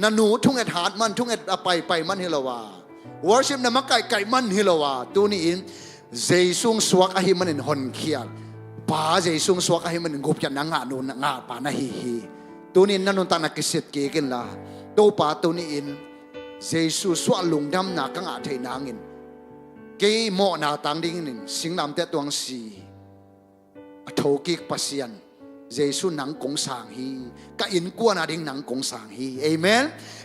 นันหนูทุ่งเอ็ดหาดมันทุ่งเอ็ดไปมันฮิโลวา worship นับมาไก่มันฮิโลวาตัวนี้อินเจซุงสวกอหิมันอินหนเขียนป่าเจซุงสวกอหิมันอินกุบยันนังานูนงาป่านะฮีตัวนี้นั่นนนต่างนะกิสิตเกกินละตัวป่าตัวนี้อินเจซุสวกลุงดำนักกังอาเทนังอินเกี่ยมอนาตังดิ้งนินสิงลำเตตวงสีทกิกปัสยัน เยซูนังกงสางฮีกะอินกวนอดิ่งนังกงสางฮีเอเมน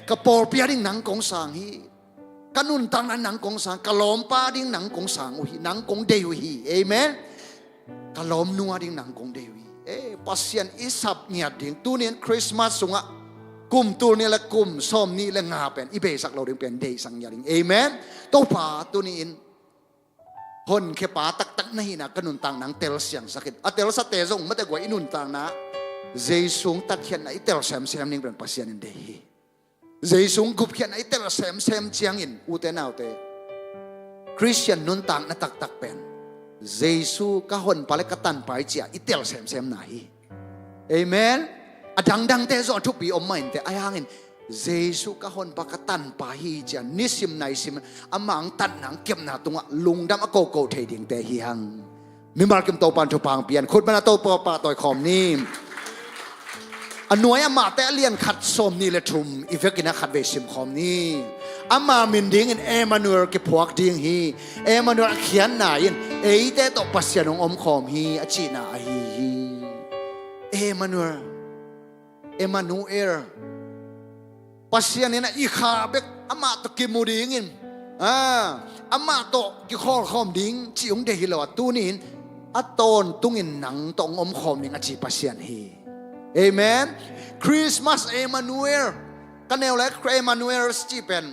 กะปอเปียดิ่งนังกงสางฮีกะนุนตังนั้นนังกงสางกะลอมปาดิ่งนังกงสางฮีนังกงเดวฮีเอเมนกะลอมนัวดิ่งนังกงเดวฮีปัสยันอิสับเนี่ยดิ่งตัวนี้คริสต์มาสสุงะกุมตัวนี้ละกุมส้มนี่ละงาเป็นอีเบสักเราดิ่งเป็นเดย์สังยาดิ่งเอเมนตัวป่าตัวนี้คนเคปาตักนี่นะกนุนตังนังเตลเสียงสักเตลสเตจงไม่ได้กว่าอินุนตังนะเจสุงตัดเขียนไอเตลเซมนิ่งเป็นปัสยานินเดฮีเจสุงกุบเขียนไอเตลเซมเจียงอินอุเตนเอาเตคริสเตียนนุนตังนัตักเป็นเจสุก็หนปาเลกตันไปเจียอิเตลเซมไหนเอเมนอดังเตจอทุกปีอมไม่เตไอฮังอินเจสุก็หนปากตันไปเจียนิสิมไหนสิมอามังตัดหนังเก็บหน้าตรงลุงดำโกเทดิงเตฮีฮังมิมาร์กิมโตปันทุพังเปลี่ยนขุดบรรโตปปาต่อยคอมนี่อันน้อยอามาแต่เลียนขัดสมนี่เลยทุมอีเฟกินะขัดเวชิมคอมนี่อามามินดิ้งอินเอมานูเอลกิพวกดิ้งฮีเอมานูเอลเขียนนายอินเอเตตปัสยานองอมคอมฮีอจีนาฮีเอมานูเอลปัสยานี่นะอีขาเบกอามาตกิมูดิ้งอินอามาโตกิคอลคอมดิ้งจีองเดฮิโลตูนินอัตโตนตุงินหนังตองอมคอมนิงอจีปัสยานฮีเอเมนคริสต์มาสเอมานูเอลกันแนวแล้วเอมานูเอลสจีเป็น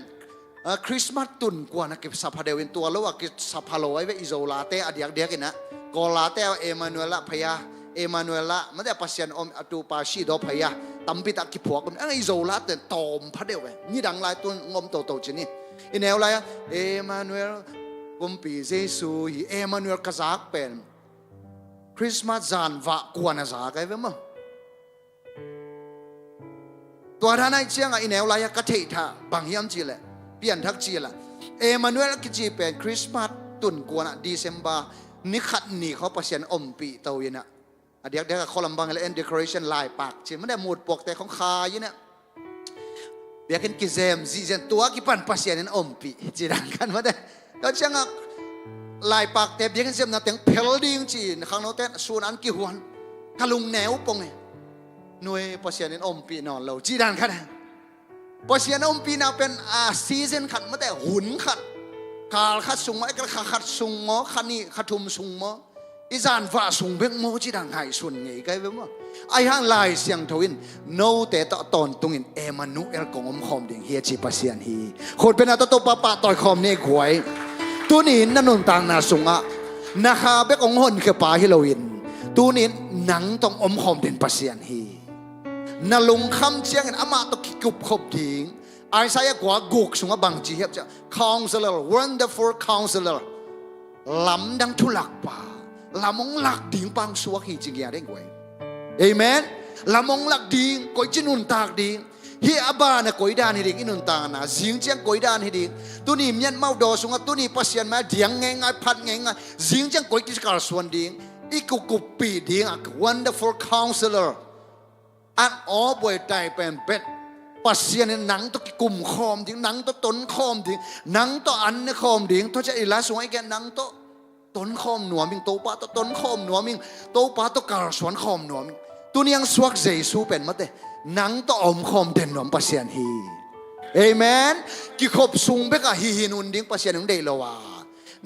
คริสต์มาสตุนกว่านะกิสัพพะเดวินตัวแล้วว่ากิสัพพะโลไว้เวอิโซลาเตอเดียกกันนะกอลาเตเอมานูเอลละพยาเอมานูเอลละมันได้ปัสยันอมอตูปาชีโดพยาตั้มปิตากิพวกกันอิโซลาเตตอมพะเดวนี่ดังลายตัวงมโตจีนี่อินแนวไรเอมานูเอลกุมปีเจซูเอมานูเอลกาซักเป็นคริสต์มาสจานวะกวนนะซักไอ้เว้มั้งตัวท่านไอ้เชียงไอ้แนวลายกระเทถาบางยามจีแหละเปลี่ยนทักจีละเอมานูเอลกิจีเป็นคริสต์มาสตุนกวนอะเดซมบานิขัดนี่เขาประเสริฐอมปีเตายินะเดี๋ยวคอลัมบังและเอ็นเดคอเรชันลายปากจีไม่ได้หมดปกแต่ของคายินะเบียกันกิเซมซีเซนตัวกิปันประเสริฐอมปีจีดังกันมาได้แล้วเชียงลายปากแต่เบียกันเซมนะแต่งเพลดิ้งจีข้างโน้ตเต้นส่วนอันกิหวนขลุงแนวปงไงหน่วยปัสยานินอมปีนอนเราจีดันขัดปัสยานินอมปีน่าเป็นซีซันขัดมาแต่หุ่นขัดกาลขัดสุงมาไอ้กระขัดสุงมอขัดนี่ขัดทุมสุงมออีจานว่าสุงเบงมอจีดังหายส่วนไงกันเว้ยมั้งไอ้ห่างลายเสียงทวินโนเตตตอนตุงินเอมานูเอลกงอมคอมดิ่งเฮียจีปัสยานฮีคนเป็นอัตโตปะปะต่อยคอมเนี่ยขวยตัวนี้นั่นนนต่างนาสุงอะนาคาเบกองหนเขปาฮิโลวินตัวนี้หนังต้องอมคอมเด่นปัสยานฮีนาลงคำเชียงอามาตกิกุบขบดิ่งไอ้สายกว่ากุกสุงบังจีเฮบจะ counselor wonderful counselor ลำดังทุลักป่าลำมงหลักดิ่งปังสวกฮีจิงยาได้ไงเอเมนลำมงหลักดิ่งก้อยจินุนตากดิ่งเฮียบ้านก้อยดานฮิดิ่งอินุนตานะจิงเจียงก้อยดานฮิดิ่งตัวนี้มีนเมาดอสุงตัวนี้ปัสยานมาเดียงไงพัดไงจิงเจียงก้อยกิจการส่วนดิ่งอีกุบปีดิ่ง wonderful counselorอันอ๋อบวยใจเป็นเป็ดปัสเซียนหนังตัวกลุ่มคอมดิ่งหนังตัวต้นคอมดิ่งหนังตัวอันเนี่ยคอมดิ่งตัวจะอีลาสวยแกหนังตัวต้นคอมหนัวมิงโตปาตัวต้นคอมหนัวมิงโตปาตัวการสวนคอมหนัวมิงตัวนี้ยังสวกเจสูเป็นมาเตหนังตัวอมคอมเด่นหนอมปัสเซียนฮีเอเมนกิขบสุงเบกะฮีฮินุนดิ่งปัสเซียนของเดลวา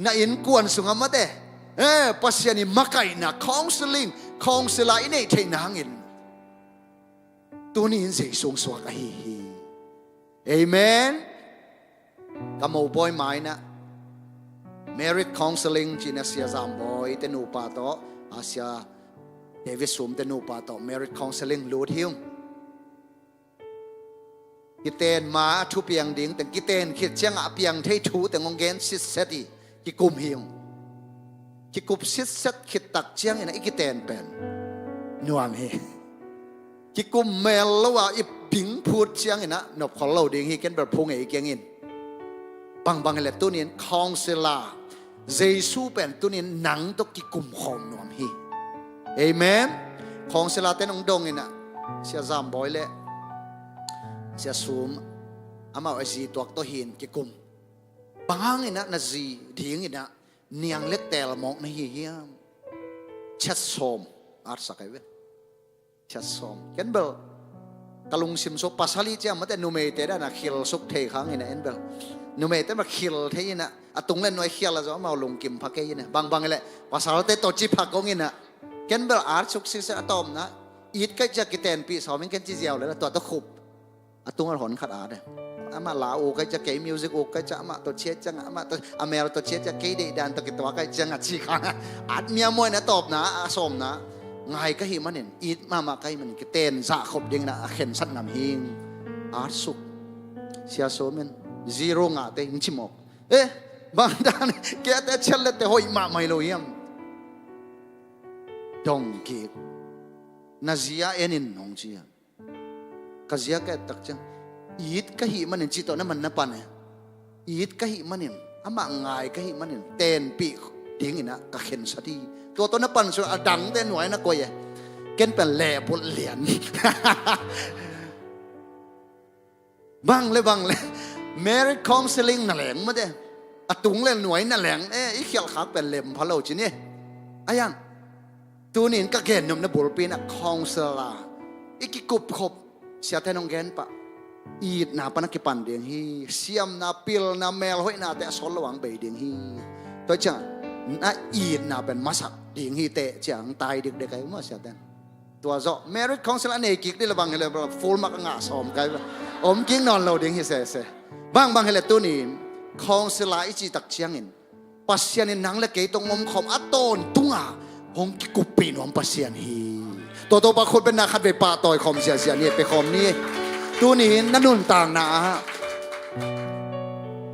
น่าอินกวนสุงมาเตปัสเซียนมาไก่น่ะคอนซัลลิงคอนซัลไลน์เนี่ยเทนางอินตัวนี้เสียสูงสวกฮีเอเมนกำมูบอยไม้นะ marriage counseling จีนเสียจามบอยเตนูปาโตอาเซียเดวิสซูมเตนูปาโต marriage counseling ลูดฮิวกิเตนมาทุเปียงดิ่งแต่กิเตนคิดเชียงอาเปียงเททูแต่งงเกนสิเซติกิกุมฮิวกิกุบสิเซตคิดตักเชียงนะอีกิเตนเป็นนัวมีกิกุมเมลแล้วว่าอีปิงพูดเชียงนะนบขอเล่าดิ่งฮีเกนแบบพงไอเกียงอินบางเลตัวนี้คองเซลาเจสูเป็นตัวนี้หนังตกิกุมคอมนวมฮีเอเมนคองเซลาเต้นองดงอินะเสียจามบอยเล่เสียซูมอามาไอซีตัวตัวหินกิกุมบางอินะนาซีดิ่งอินะเนียงเล็กแต่ละมองในเฮียชัดสมอาร์สักไอเว ชัดสมกันเบลกะลุงซิมสุภาษาลีเจ้ามันแต่นูเมเตได้นะคิลสุกเทครั้งนี่นะเอ็นเบลนูเมเตมาคิลเทีนะอะตุงเล่นน้อยคิลแล้วจะมาลงกิมพักยี่นะบางเลยภาษาเราเตตัวจีพักก็งี้นะกันเบลอาร์สุกซิสอะตอมนะอีดก็จะกิเตนปีสองมันกันจีเจียวเลยนะตัวตะขุบอะตุงหอนขัดอาร์เนี่ยอามาลาโอก็จะเกย์มิวสิกโอก็จะอามาตัวเชียจังอามาตัวอเมริกาตัวเชียจะเกย์เดดันตัวกิตัวก็จังอ่ะชีขังอาร์เมียมวยนะตอบนะอาสมนะไงก็หิมันเห็นอีดมาก็หิมันกิเตนสะขบดิ่งนะเข็นสัตนำหิงอาร์สุกเสียโซมันซีโร่งาเตหิงชิมอกเอ๊ะบางด้านแกแต่เชลเลตหอยมาไม่รู้ยังดงกีนาเซียเอ็นินนงเจียกาเซียแกตักจังอีดก็หิมันเห็นจิตโตนั้นมันนับปันเนี่ยอีดก็หิมันเห็นอามาง่ายก็หิมันเห็นเตนปีดิ่งอินะก็เข็นสัตย์ตัวต้นนับปันสุดดังเต้นหน่วยนะก้อยเกินเป็นแหล่บนเหรียญบังเลยmarriage counseling นั่นแหละมั้งเด้อตุงเล่นหน่วยนั่นแหละอีเขียวขาเป็นเล่มพะโล้จีนี่อายังตัวนี้ก็เกณฑ์นมนะบุลปีนะ counselor อีกกุบขบเสียแทนองเกนปะอีดนาปนักกิปันเดียงฮีเสียมนาปิลนาเมลห้อยนาแต่สอนระวังไปเดียงฮีตัวจังน่าอีดนาเป็นมาสักเดียงฮีเตะจังตายเด็กๆไอ้มาเสียแทนตัวเจาะ marriage counselor เนี่ยกิกได้ระวังเลยแบบ full มากงาสอมกันอมกิ้งนอนเราเดียงฮีเซ่บางเหตุตัวนี้คอนเซลาอิจิตักเชียงอินปัสยานินนังเล็กเกยตรงอมขมอัตโตนตุงอ่ะหงกุปปีนอมปัสยานฮีตัวปะคนเป็นนาคัดเวปาต่อยคอมเสียเนี่ยไปคอมนี่ตัวนี้นั่นนุ่นต่างนะ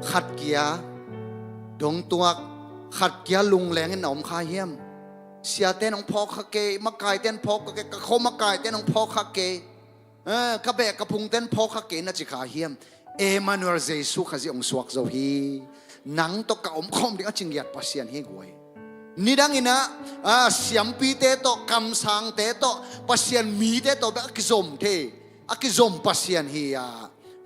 ขัดเกียดงตัวขัดเกียลุงแรงให้หนอมคาเฮียมเสียเต้นของพ่อขะเกมากายเต้นพ่อกะเกกะโคมากายเต้นของพ่อขะเกกะเบกกะพุงเต้นพ่อขะเกน่าจะขาเฮียมเอมานูเอลเจสุขจิองสวกโซฮีนังตกกะอมคอมดิอาจิงยัดปัสยานเฮกวยนี่ดังอินะเสียมปีเตโตคำสังเตโตปัสยานมีเตโตแบบกิซมเทกิซมปัสยานเฮีย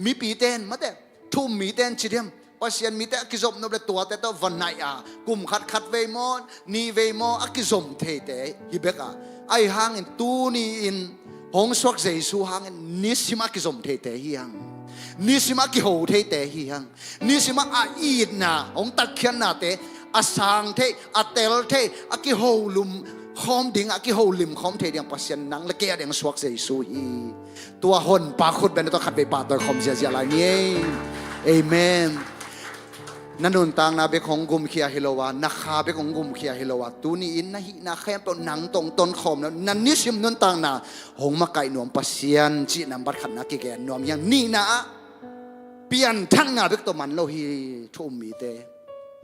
มีปีเตนมาเตทุ่มมีเตนชิดเดียมปัสยานมีเตกิซมนบเลตัวเตโตวันไหนกุมขัดเวมอนนีเวมอกิซมเทเตฮิเบกไอหางอินตูนีอินหงสวกเจสุหางอินนิสิมากิซมเทเตฮียังนี่สิมากิโหเทเตฮียังนี่สิมาอาอีดนาองตัดเขียนนาเตอาสังเทอาเตลเทอากิโหลุมคอมดิ่งอากิโหลิมคอมเทเดียงปัสยันนังละเกียเดียงสวกเซซูฮีตัวหนปาขุดเป็นตัวขัดไปปาตัวคอมเสียเสียอะไรนี่เอเมนนั่นนุนต่างนาเบของกุมเขียฮิโลวานักขาเบของกุมเขียฮิโลวาตัวนี้อินนะฮินาแค่เป็นหนังตรงต้นคอมแล้วนั่นนิสิมนุนต่างนาหงมาไก่หนวมปัสยันจีนัมบัดขันนักแก่หนวมยังนี่นะเปลี่ยนทั้งนาเบกตัวมันโลหิทุ่มมีเต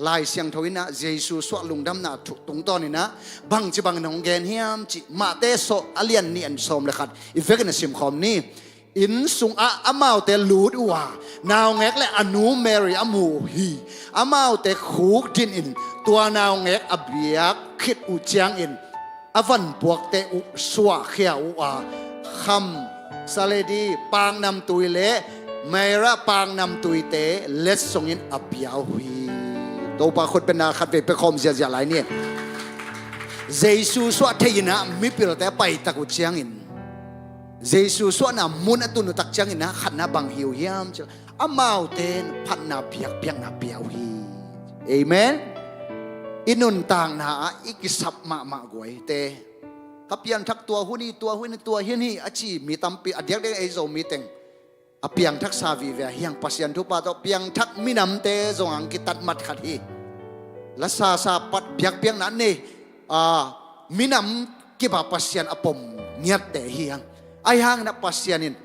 ลายเสียงทวินะเยซูสวลุงดำนาถูกตรงตอนนี้นะบังจีบังนองเกนเฮียมจีมาเตโซอเลียนนี่อันสมเลยครับอีเฟกนสิมคอมนี่อินสุงอามาเตลูดว่านาวเงกและอนุเมริอามูฮีอามาเตคูกจินอินตัวนาวเงกอเบียกคิดอุจางอินอวันพวกเตอุสวะเขียวคำซาเลดีปางนำตุยเละไม่ระปางนำตุยเตเลสส่งอินอเบียฮีตัวปาคนเป็นนาขัดไปคอมเสียหลายเนี่ยเยซูสวะเทียนะมิปิโรแต่ไปตะกุจางอินเยซูสวนะมุนตุนุตักจังอินะขันนาบังหิวเฮียมจ้ะอามาเตนพันนาเปียกนาเปียวฮีเอเมนอินุนต่างนาอิกิสับมากวยเตกับเปียนทักตัวหุ่นี่ตัวหุ่นตัวเฮียนี่อาชีมีตัมปีอเดียกได้ไอโซมีเต็งอเปียงทักซาวีเวียเฮียงปัสยันทุปาโตเปียงทักมินำเตจงอังกิตัดมัดขัดฮีและซาปัดเปียงนั้นนี่มินำกิบาปัสยันอปมเงียบเตเฮียงไอหางนับปัสยันิน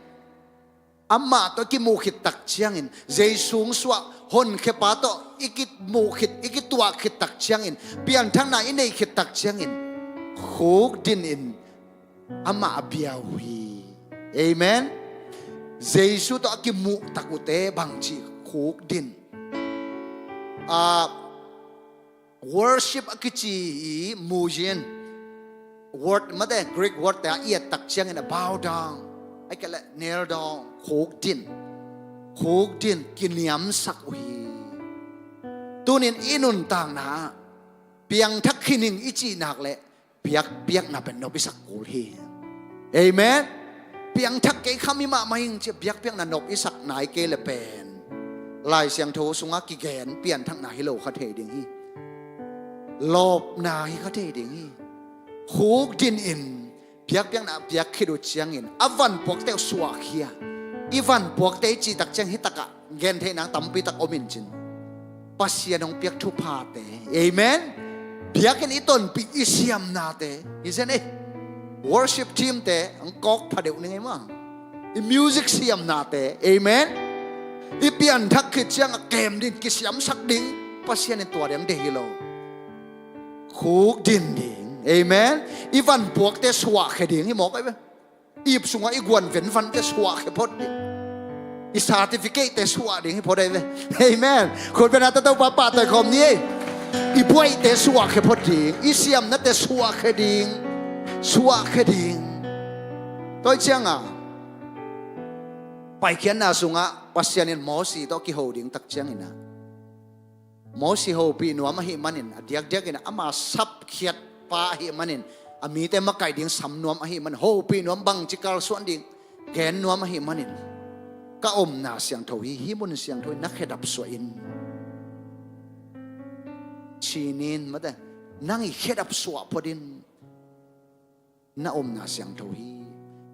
อามาตัวกิมูขิดตักเชียงอินเจสูงสวะหนเขปาโตอีกิมูขิดอีกิตัวขิดตักเชียงอินเปลี่ยนทางไหนอินในขิดตักเชียงอินคูกดินอินอามาเบียวีเอเมนเจสูตัวกิมูตักุเตบังจีคูกดินworship กิจีมูเจนword มาแต่ Greek word แต่เอียดตักเชียงอิน bow down ไอ้กันแหละ kneel down โคกดินกินยำสักวีตัวนี้อินุนต่างนะเปียงทักขินิงอิจีนักเลยเปียกนับเป็นนบิสักกูลฮี เอเมนเปียงทักเกขมิมาไม่เจ็บเบียกเปียงนันนบอิสักนายเกลเป็นลายเสียงโทสุงกิแกนเปลี่ยนทั้งนายฮิโลคาเทดิงฮีลบนายคาเทดิงฮีฮูกดินอินเบียกเปียงนาเบียกคิดเชียงอินอวันพวกเตสวาเคียอีวันพวกเตจีตักเชียงฮิตกะเกนเทนังตัมปิตักอมินจินปัสยานองเปียกทุพาเตเอเมนเบียกันอีตนปีอิเซียมนาเตอิเซนเอworship team เตอังกอกพาเดวนี่ไงมั้งอีมิวสิกเสียมนาเตเอเมนอีเปลี่ยนทักคือเชียงเกมดินกิสยามสักดิ้งปัสยานในตัวเดียงเดฮิโลคูกดินดิ้งเอเมนอีวันพวกเตสวะแค่ดิ้งให้หมอกไอ้เว้ยอีบสุงอีกวนเว้นฟันเตสวะแค่พอดีอีซาติฟิเคตเตสวะดิ้งให้พอได้เว้ยเอเมนคนเป็นอาตโตปาปาแต่คมนี้อีป่วยเตสวะแค่พอดีอีเสียมนั่นเตสวะแค่ดิ้งชัวแค่ดิ้งตัวเชียงไปเขียนนาสุงปัสยานินมอสีตัวกี่โหดิ้งตักเชียงอินะมอสีโหปีนัวมาหิมันินเดียกเดียกอินะอามาซับเขียดปาหิมันินอามีแต่มาไก่ดิ้งสำนวมมาหิมันโหปีนัวบังจิกาลส่วนดิ้งแกนนัวมาหิมันินก็อมนาเสียงทวีหิมุนเสียงทวีนักเขดับสวยอินชีนินมาแต่นั่งอีเขดับสวะพอดินน่าอมนาเสียงทวี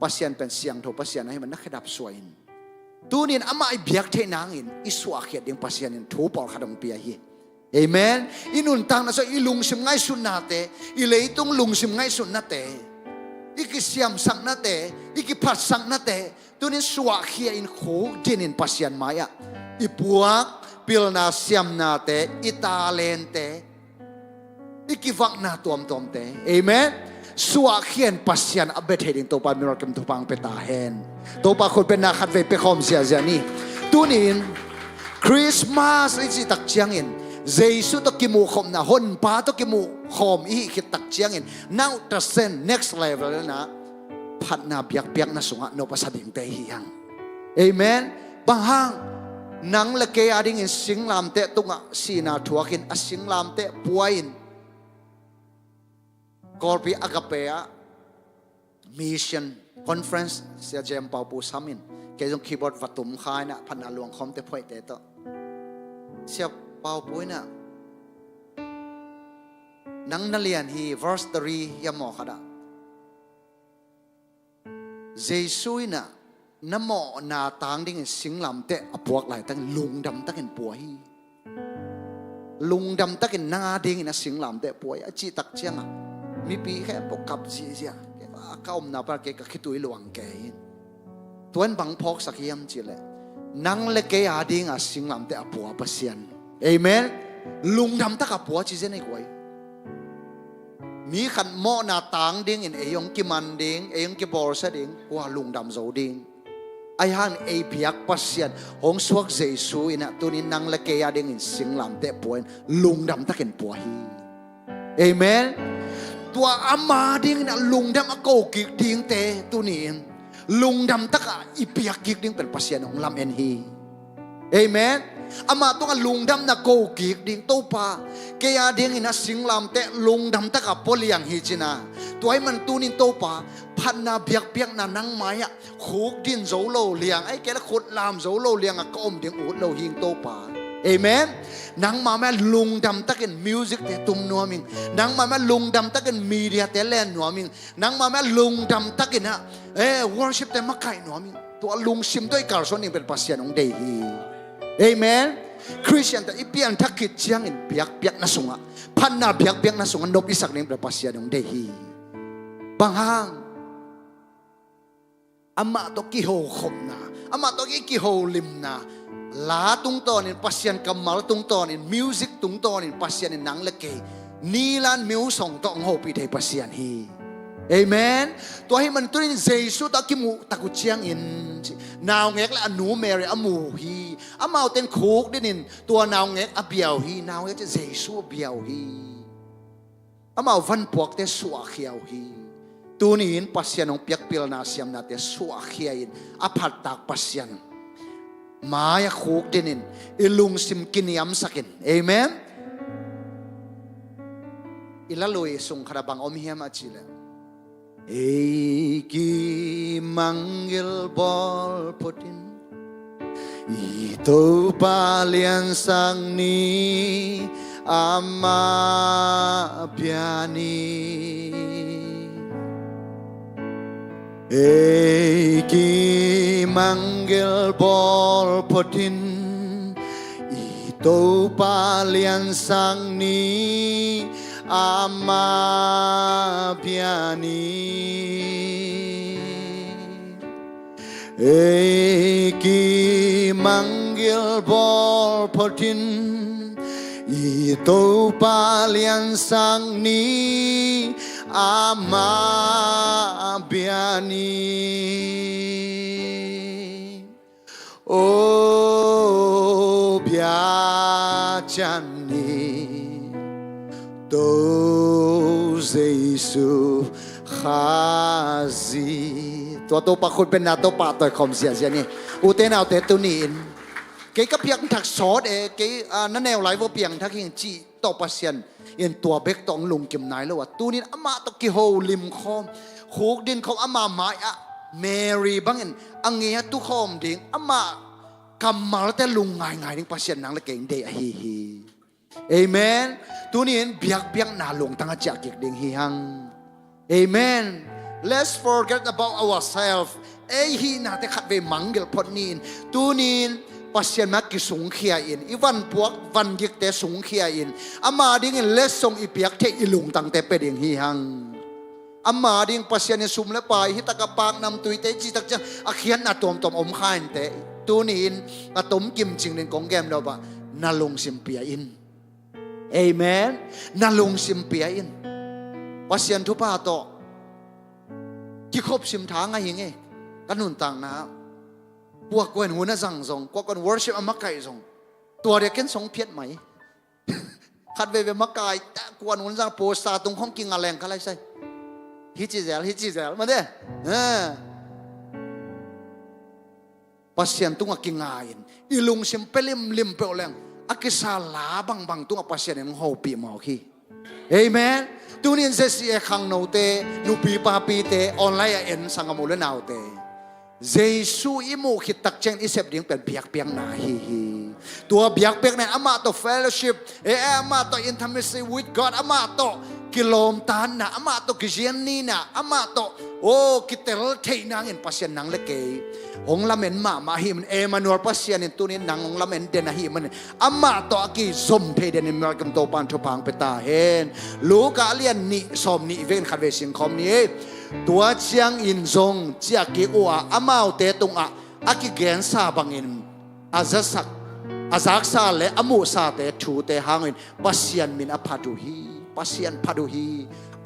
ปัสยันเป็นเสียงทปัสยันให้มันนักขดับสวยตูนินอามาไอเบียกเทนางอินอิสวาเขียดยังปัสยันอินทูปอลขดมเปียฮีเอเมนอินุนตังนะsoอิลุงสิมไงสุนนาเตอิเลยตุงลุงสิมไงสุนนาเตอิกิเสียมสังนาเตอิกิพัดสังนาเตตูนินสวาเขียอินโคดินินปัสยันมายะอิปวกปิลนาเสียมนาเตอิตาเลนเตอิกิฟักนาตอมเตเอเมนสวาเขียนปัสยันอับเบทเฮดิงตัวปามิรักมตัวปังเปตาเฮนตัวปาคนเป็นนาขัดเวเปคอมเสียเจนี่ตุนินคริสต์มาสอิจิตักเชียงอินเจสุตกิมูขมนะฮอนปาตกิมูขมอีคิดตักเชียงอิน now the sen next level แล้วนะพัดนาเบียกนะสุงะโนปัสดิ่งเตหิยังเอเมนบางห้างนังละเกียดิ่งอินสิงลามเตตุงะสีนาทัวกินอสิงลามเตป่วยอินกอลปีอากาเปียมิชชั่นคอนเฟรนซ์เสียเจมปาปูซัมินเกี่ยวกับคีย์บอร์ดวัตถุมขายนะพันนาหลวงคอมเตพอยเตโตเสียปาปูนะนังนัเลียนฮีวอร์สตรียามอขดาเจสุยนะน้ำหมอนาตางดิ่งสิงลำเตะอพวกไหลตั้งลุงดำตั้งเห็นป่วยลุงดำตั้งเห็นนาดิ่งนะสิงลำเตะป่วยอจิตักเชียงมีปีแค่ปกกับจีเสียเข้ามาปากเกะคิดตัวหลวงเกยตัวนั้นบังพอกสักยามจีเลยนังเล็กเกียดิ้งสิงลำเตะปัวปัสยันเอเมนลุงดำตะกับปัวจีเจนี่กวยมีขันโมนาตางดิ้งเอยงกิมันดิ้งเอยงกิบอลเสดิ้งว่าลุงดำโจดิ้งไอ้ฮันเอเบียกปัสยันหงสวกเจสุยนะตัวนี้นังเล็กเกียดิ้งสิงลำเตะปัวลุงดำตะเห็นปัวฮีเอเมนตัวอามาดิ้งนะลุงดำอโกกิกดิ้งเตตัวนี้ลุงดำตะกะอีเปียกกิกดิ้งเป็นปัสยันของลำเอ็นฮีเอเมนอามาตัวลุงดำนะโกกิกดิ้งตัวปาเกียดิ้งนะสิงลำเตลุงดำตะกะพลียงฮีจินาตัวไอ้มันตัวนี้ตัวปาพันนาเบียกนะนังไม้อะคูกดินโจโลเลียงไอ้แกละขุดลามโจโลเลียงอะก็อมดิ้งอุดโลหิงตัวปาเอเมนนังมาแม่ลุงดำตะกินมิวสิกเตตุมนัวมิงนังมาแม่ลุงดำตะกินมีเดียเตเลนนัวมิงนังมาแม่ลุงดำตะกินนะวอร์ชิปเตมักไก่นัวมิงตัวลุงซิมด้วยการสอนนี่เป็นปัสยานของเดฮีเอเมนคริสเตียนแต่อีเปียนทักกิจเชียงอินเบียกนะสุงะพันนาเบียกนะสุงะนบอิสักนี่เป็นปัสยานของเดฮีบางห้างอามาตกิโฮขมนะอามาตกิโฮลิมนะลาตุงตอนินปัสยันกัมมาลตุงตอนินมิวสิกตุงตอนินปัสยันนังเล็กนีลันมิวส่งตองโฮปีเทปัสยันฮีเอเมนตัวให้มันตัวนี้เจสุตะกิมูตะกุเชียงอินนาวเงกและอนูเมรีอมูฮีอามาเต็นโคกดินินตัวนาวเงกอเบียวฮีนาวเงกจะเจสุเบียวฮีอามาวันปวกเตสัวเขียวฮีตัวนี้อินปัสยันองเปียกปิลนาเซียมนาเตสัวเขียอินอภัตตักปัสยันมายาคูกดินินอิลุงซิมกินยำสักินเอเมนอิละลุยส่งคาราบังอมเฮียมาจิเล Eki manggil bol putin Ito palian sang ni ama piani Eki manggil bol putin Ito palian sang ni ama piani Eki manggil bol putin Ito palian sang ni ama piani Oh biacani Do Giêsu khaziตัวปะคุณเป็นนาตัวปะตัวคอมเสียนี่อุเตนเอาแต่ตัวนี้เกย์ก็เพียงทักซอดเกย์นั่นแนวไหลว่าเพียงทักหิงจีต่อปัสยันยันตัวเบกตองลุงเก็บไหนแล้วว่าตัวนี้อามาตะกิโฮลิมคอมคูกดินเขาอามาหมายอะเมรีบังเอิญอังเงียตุคอมดิ่งอามากำมาแล้วแต่ลุงง่ายดิ่งปัสยันนังละเก่งเดะฮีฮีเอเมนตัวนี้เบียกนาลงตั้งจากเก็กดิ่งฮีฮังเอเมนLet's forget about ourselves. Hi na te khat ve manggil phot nin. Tu nin pasien mak ki sung khia in. Iwan puak van gik te sung khia in. Ama ding in les song ipiak te ilung tang te pe ding hi hang. Ama ding pasien ni sum le pai hi takapak nam tui te chi tak chang akhian atom tom om khain te. Tu nin atom kim ching ning kong gem do ba nalung sim pia in. Amen. Nalung sim pia in. Pasien tu pa toที่ครบสิมทางไงยังไงกันนุ่นต่างนะพวกกวนหัวน่ะสั่งส่งพวกกวน worship มักไก่ส่งตัวเด็กกันส่งเพียรไหมขัดเวมักไก่แต่กวนหัวสั่งโพสต์ตรงห้องกินอะไรกันอะไรใช่ฮิจิเซลมาเด้ปัสยันตุงกินงายอีลุงสิมเปลิมเปล่าแรงอักษาลาบังตุงปัสยันยังหัวปีหมอขี้เอเมนตูนี่เสียขังโนเตนูปีปาปีเตออนไลน์เอ็นสังกมูลนาวเตเจสูอิมูขิดตักเจงอิเซบดิ้งเป็นเบียกเปียงนาฮีตัวเบียกเปียงเนี่ยอามาโต fellowship อามาโต intimacy with God อามาโตกิโลมตานนะอามาโตกิเจียนนี่นะอามาโตโอ้กิเตลเทนางเอ็นปัสยันนางเล็กหงละเมนมาหิมันมานูร์ปัสยันเอ็นตัวนี้นางหงละเมนเดนหิมันอามาโตอากิสมเทเดนเมลกัมโตปันทุพังเปตาเฮนลูกาเลียนนี่สมนี่เวนขัดเวสิงคอมนี่ตัวเชียงอินซงเจียกิอัวอามาเตตุงอากิเกนซาบังอินอาซักซาเลอามูซาเตทูเตหังอินปัสยันมินอภัดุฮีปัสยันพัดุฮี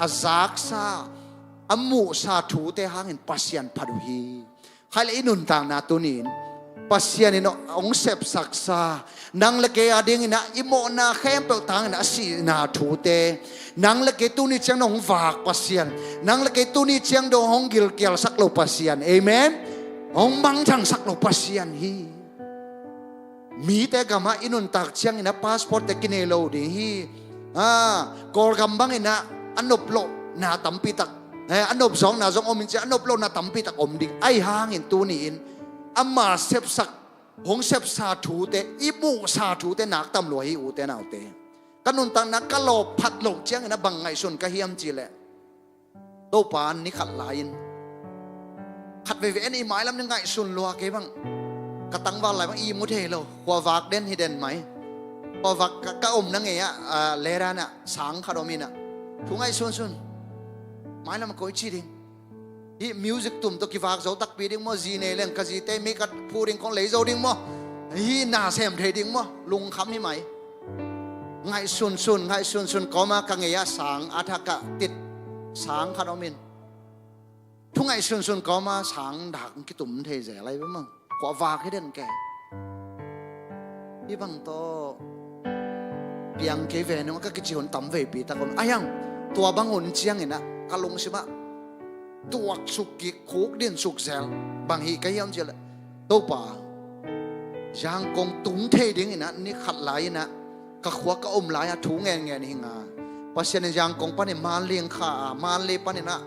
อาซักซาอามูซาทูเตหังอินปัสยันพัดุฮีใครเลยนุนต่างนาตุนินปัสยันอินองเซปสักซานังเลเกอดิ่งนะอิโมนาเข้มเปลต่างนะสีนาทูเตนังเลเกตุนิเชียงนองฝากปัสยันนังเลเกตุนิเชียงดงหงกิลเกียลสักโลปัสยันเอเมนองบังจังสักโลปัสยันฮีมีแต่กามาอินุนตักเชียงอินะพาสปอร์ตแต่กินเอโลดิฮีกอลกำบังอินะอันนบโลนาตัมปีตักอันนบสองนาสองอมินเจอันนบโลนาตัมปีตักอมดิ่งไอหางอินตัวนี้อินอามาเซฟสักหงเซฟซาถูเตอิบูซาถูเตนักตำรวจฮิอูเตนเอาเตกันนุนตังนักกะโลพัดโลเชียงอินะบังไงส่วนกะเฮียมจีแหละโตปานนี่ขัดลายขัดไปเว้นอีหมายลำนึงไงส่วนลัวเก็บังกระตังว่าอะไรบ้างอีมุเทโลหัววักเด่นฮิเด่นไหมพอวักกะอมนั่งไงเลรานะสังคารมินะทุกไงส่วนหมายลำมันก็อีชีดิงอีมิวสิกตุ่มตัวกีวักโจตักปีดิ้งมั้งจีเนเล่นกะจีเตมีกัดพูดิ้งของเลยโจดิ้งมั้งฮีน่าเซมเทดิ้งมั้งลุงคำนี่ไหมไงส่วนไงส่วนก็มากังเงียสังอาทากะติดสังคารมินทุกไงส่วนก็มาสังดักกิตุ่มเทเจอะไรบ้างกว่าวากให้เด่นแกที่บางโตเปียงเกเวนมันก็กิจหุ่นต่ำเวปีตะคนยังตัวบางหุ่นเชียงเห็นนะกะลงใช่ไหมตัวสุกิคุกเด่นสุกเซลบางฮีก็ยังเจริญโตป่ายังกงตุ้งเทดิ้งเห็นนะนี่ขัดไหลนะกะขวกะอมไหลถุงเงี้ยหิงาเพราะฉะนั้นยังกงปันเนี่ยมาเลี้ยงขามาเลี้ยปันเนี่ยนะ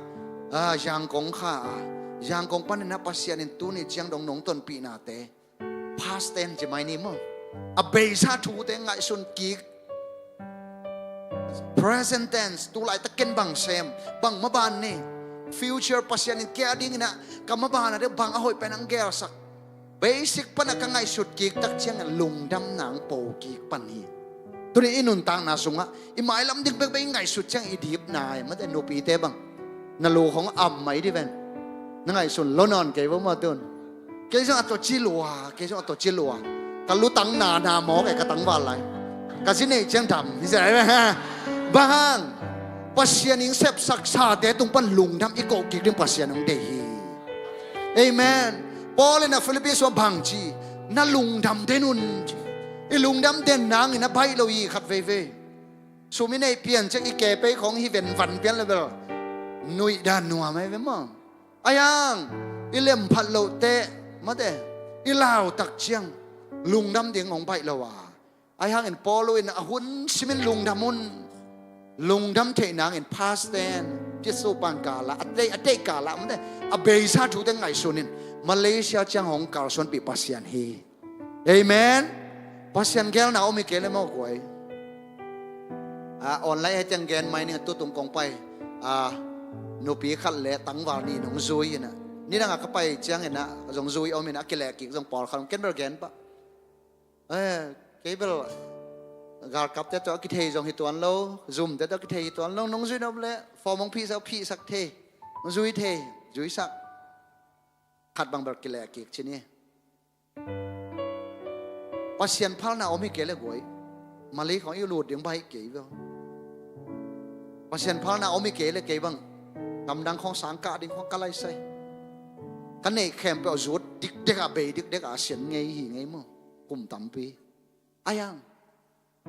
yang kong kha yang kong pan na pasian in tu ni chiang dong nong ton pi na te past tense je mai ni mo a be sa thu te ngai sun ki present tense tu lai ta ken bang sem bang ma ban ni future pasian in kya ding na ka ma ban na de bang a hoi pen ang ger sak basic pan ka ngai sut ki tak chiang lung dam nang po ki pan hi tu ni inun tang na sunga i mai lam dik be ngai sut chiang i dip na ma te no pi te bang na luของอ่ำไหมดิเวนนั่งไงส่วนล้นอนเกว่ามาตุนเกจะอัตจิลัวเกจะอัตจิลัวกันรู้ตังนาหมอแกก็ตังว่าอะไรกันสิเนี่ยเจียงทำนี่ใช่ไหมฮะบางปัสยานิงเสพสักชาแต่ตรงปันลุงทำอีกโกกิกเรื่องปัสยานิงเดียเอเมนพอเลยนะฟิลิปปินส์ว่าบางจีน่าลุงทำเดนุนไอ้ลุงทำเดนนางนี่นะใบเราอีขัดเว่ยสุมิเนยเปลี่ยนจากอีแกไปของฮิเวนฟันเปลี่ยนเลยเปล่านุยด้านนัวไหมเว้ยมั้งอายังอีเล่มพัดโลเตะมาเตะอีลาวตักเชียงลุงดำเดียงของไปละว่าอายังเห็นปอลุยนะหุ่นชิมินลุงดำมุนลุงดำเทนางเห็นพาสเตนที่สูปังกาละอัดเดกาละมันเตะอเบย์ซาถูกแต่ไงส่วนนี้มาเลเซียเชียงของกาลส่วนปีปัสยันฮีเอเมนปัสยันแก้วหนาวมีเกลเลยมั้งกวยออนไลน์ให้จังแกนไม่เนี่ยตัวตรงกองไปนูปีขัดเละตั้งวานี่น้องซุยนะนี่นั่งก็ไปเจียงเห็นนะจงซุยเอามีนักกีฬากิจงปอลขันเก็นเบอร์แกนปะเก็บเบอร์การกับแต่ตัวกิเทจงหิตวันโลซุ่มแต่ตัวกิเทหิตวันโลน้องซุยนับเละฟอร์มของพี่สักเทน้องซุยเทซุยสักขัดบางเบอร์กีฬากิจชนิดปัสยันพัลนาเอาไม่เกล้หวยมาลีของอิรูดยังใบเก๋บ้างปัสยันพัลนาเอาไม่เกล้เก๋บ้างกำดังของสังกัดดิ้งของกะไลใส่กันเนี่ยแคมเปอร์จูดดิกเด็กอาเบย์ดิกเด็กอาเซียนไงหิไงมั้งกุมตั้มปีอายัง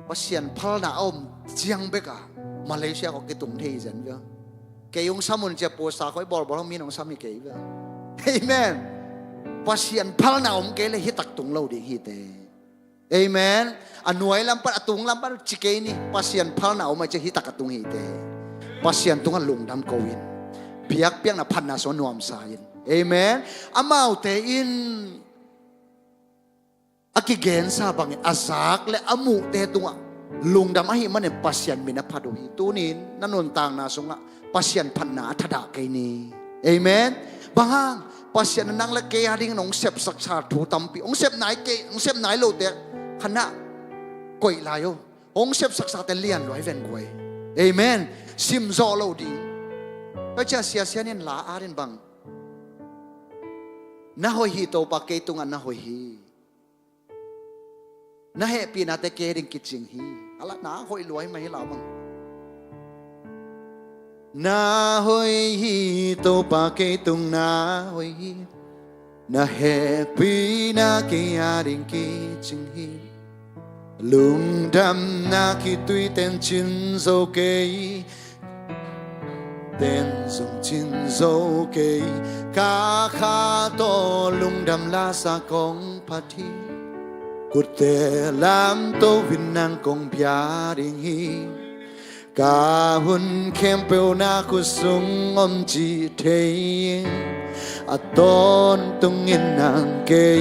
ว่าเซียนพัลนาอมเจียงเบกามาเลเซียก็กิตุงเทียนเว้ยเกยงสามุนเจ็บปวดสาคอยบอลมีน้องสามีเกยเว้ยเอเมนว่าเซียนพัลนาอมเกยเลยฮิตักตุงเราดิฮิเตเอเมนอันหน่วยลำปัดตุงลำปัดจิเกนี่ว่าเซียนพัลนาอมมาจะฮิตักตุงฮิเตว่าเซียนตุงอันลุงดำโกวินเพียกเปียงน่ะพันน่ะสนวมสายินเอเมนอามาเตอินอากิเกนซาบังอาซากและอามุเตตัวลุงดำให้มันเนี่ยปัสยันมินาพัดหิตูนินนั่นนนต่างนาสงะปัสยันพันนาทดาเกนีเอเมนบางปัสยันนั่งละเกยดิ่งน้องเสพสักชาถูตัมปีองเสพไหนเกองเสพไหนโลเตะขณะกวยลายองเสพสักชาเตเลียนลอยเวนกวยเอเมนซิมโซโลดิก็จะเสียเนี่ยลาอารินบังน่าหอยฮีโตปากเกตุงันน่าหอยฮีน่าเหปีนาเตเกดิงกิจิงฮีอะไรน่าหอยรวยไหมเราบังน่าหอยฮีโตปากเกตุงน่าหอยฮีน่าเหปีนาเกยดิงกิจิงฮีลุงดำน่าคิดตุยเต็นจินโซเกtên dùng chín dấu kê cá khá to lung đầm la sa công phát thi cụt tê làm tô vinh năng công bia đình hi cả hun kem bèo na cụt sung om chi thế à tôn tung in nàng kê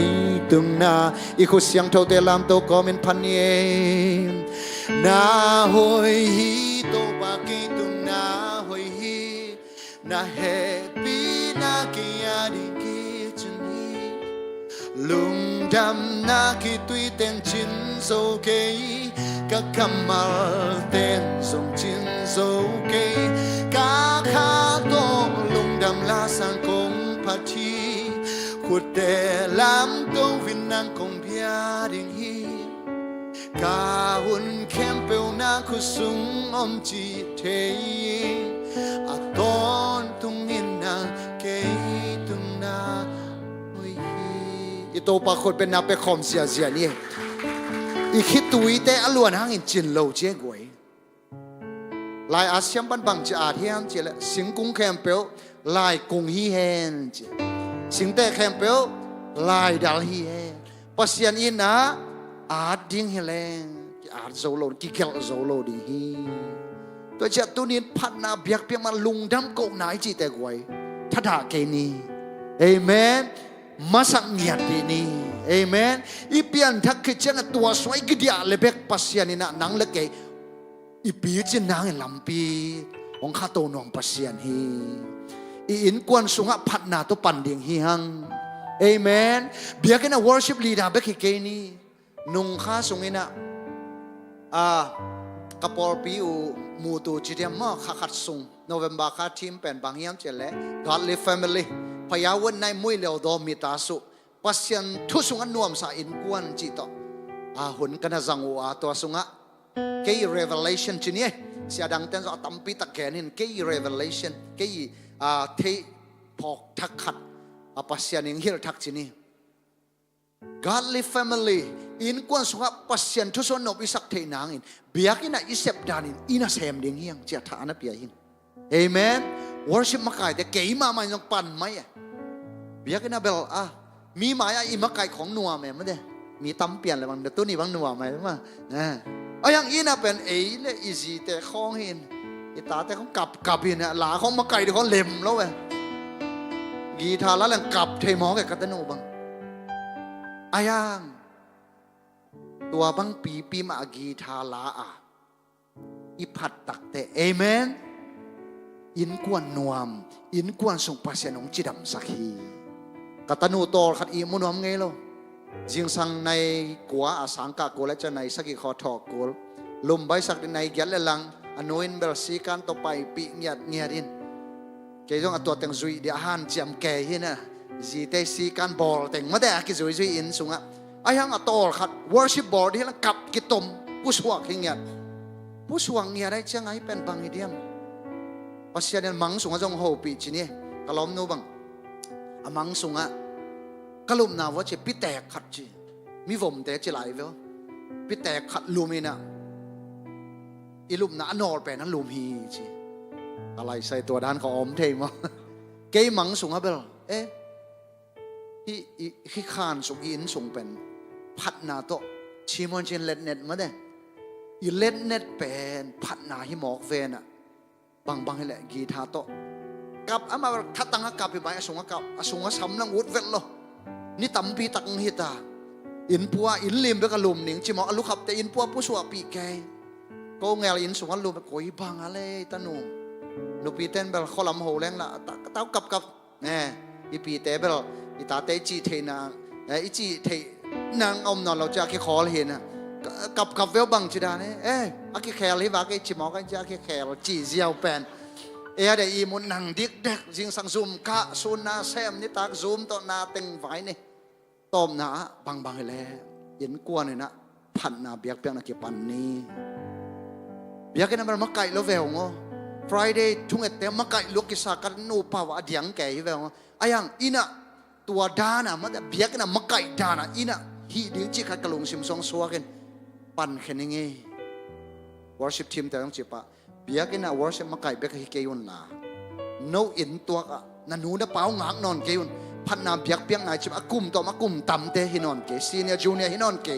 tung na i khu xiang thâu tê làm tô có men pan ye na hoi hi tô ba kê tung na hoi hi na happy na kia đi kia chân hi lung đam na khi tuy tên chín dấu kê các kamal tên dòng chín dấu kê các khá to lung đam la sang công phát thi khuất tê làm tô vinh năng công bia đình hi cả hun kem bèo na khu sung om chi thế à tôn tung in na kê tung na oi hi ito pa khot pe na pe khom sia sia ni i khit tui te aluan hang in chin lo che goi lai asiam ban bang cha thiam che la sing kung kem bèo lai kung hi hen che sing te kem bèo lai dal hi hen pasian in naอาดิ้งเฮเลงอาโซโลกิเกลโซโลดีฮี ตัวเจ้าตัวนี้พันนาเบียกเพียงมาลุงดำโกไหนจีแต่กวยทัดหาเกนีเอเมนมาสังเงียดีนี่เอเมนอีเปียนทักคือเจ้าตัวสวยกระดิอาเลเบกปัสยานี่นะนังเล็กอีปีจีนางลำปีของข้าตัวนองปัสยานฮีอีอินกวนสุงะพัดนาตัวปันเดียงฮีฮังเอเมนเบียกันนะ worship leader เบกเกนีนุงข้าสุงอินะกระปอลปีอูมูตูจีเดียมมาขัดสุงโนเวมบาร์คาทีมเป็นบางยามเจเล่ Godly Family พยาวันในมวยเลวดอมิตาสุปัสยันทุสุงอันนวมสาอินกวนจิตต่อหุ่นกันจังวัวตัวสุงะเกี่ย revelation จีนี่เสียดังเต้นจะตั้มปีตะแกนินเกี่ย revelation เกี่ยเทพอกทักขัดปัสยันยิงฮิลทักจีนี่ Godly Family อินกวนสุงะปัสยันทุสุนนบิสักเทนางอินเบียกินะอิเซปดานินอินาเซมเดียงเฮียงเจ้าฐานเปียหินเอเมน worship มาไก่แต่เกี่ยมามันยังปั่นไหมเบียกินะเบลมีหมายอิมาไก่ของนัวไหมไม่ได้มีตั้มเปลี่ยนอะไรบางเดี๋ยวตัวนี้บางนัวไหมมั้งอย่างอีน่ะเป็นเลยอีซีแต่ของเห็นอีตาแต่ของกับเห็นเนี่ยหลาของมาไก่เดี๋ยวเขาเล็มแล้วเว้ยกีทาร์แล้วแหล่งกับเทมอแกกัตโนบังยังตัวบังปีมากีทาลาอีพัดตักแต่เอเมนอินกวนนวมอินกวนส่งภาษาหนองจิดำสักฮีกัตโนโตขัดอีมุนวมไงล่ะจิงสังในกัวอาสังกะกัวและจะในสักกี่ขอทอกกัวลุมใบสักในแกลลังอนุอินเบลซีกันต่อไปปีเงียดินเกี่ยงตัวเต็งจุยเดียหันจำแก่ที่น่ะจีเตซีกันบอลเต็งมาแต่กิจุยอินสุงะยังอัตโตขัด worship board ที่ละกับกิตมผู้สวกเงียผู้สวกเงียได้เจ้าไงเป็นบางอีเดียมภาษาเนี่ยมังสุงะจงโฮปีจีนี่กล้อมนูบังมังสุงะกลุ่มน่าว่าจะพิแตกขัดจีมีผมแต่จะไหลเวลพิแตกขัดลูมินะอีลุมน่านอร์เป็นนั้นลูมฮีจีอะไรใส่ตัวด้านของอมเทมะเกยมังสุงะเบลที่ขานสุงอินสุงเป็นพัดนาโตชิมอนเชนเล็ดเน็ตมาเด้อีเล็ดเน็ตเป็นพัดนาฮิมอกเวนอะบางให้แหละกีทาโตกับมาทัดตังกับไปไหมสุงกับสุงซ้ำนังวุดเวลโลนี่ตั้มปีตักฮิตาอินพัวอินลิมไปกระลุมหนิงชิมอลุขับแต่อินพัวผู้สวปีแกก็เงาอินสุงลุมไปโกยบางอะไรตาหนูปีเต้นแบบข้อลำโหแรงละเต้ากับเนี่ยอีปีเต้แบบอีตาเต้จีเทนางอีจีเทนางอมนอนเราจะแค่ขอเห็นนะกับเวลบังจีดาเนี่ยอาแค่แคร์เลยว่าแค่ชิมอกันจะแค่แคร์จีเจียวเป็นเดี๋ยวอีมุนนังดิกเด็กจิงสังซูมกะซูนาแซมนี่ตากซูมต่อนาเต็งไว้นี่ต้มนาบางให้แล้วยินกวนเลยนะพันนาเบียกเปียกนักเก็บปันนี้เบียกนั้นมันมาไก่แล้วเวลงอ Friday ทุ่งเอ็ดมาไก่ลูกกิสากันนูป่าวเดียงแก่เวลงยังอีน่ะตัวดานะมันเบียกนั้นมาไก่ดานะอีน่ะฮีดิ้งจิขัดกระลงซิมซองสัวกันปันแค่นี้ไง worship team แต่ต้องจีบเบียกินworship มาไก่เบียกให้เกยุนล่ะ no in ตัวนันนูน่ะเปล่างางนอนเกยุนพันนาเบียกเปียงไงจิบกุมตัวมากุมต่ำเตหินอนเก senior junior หินอนเก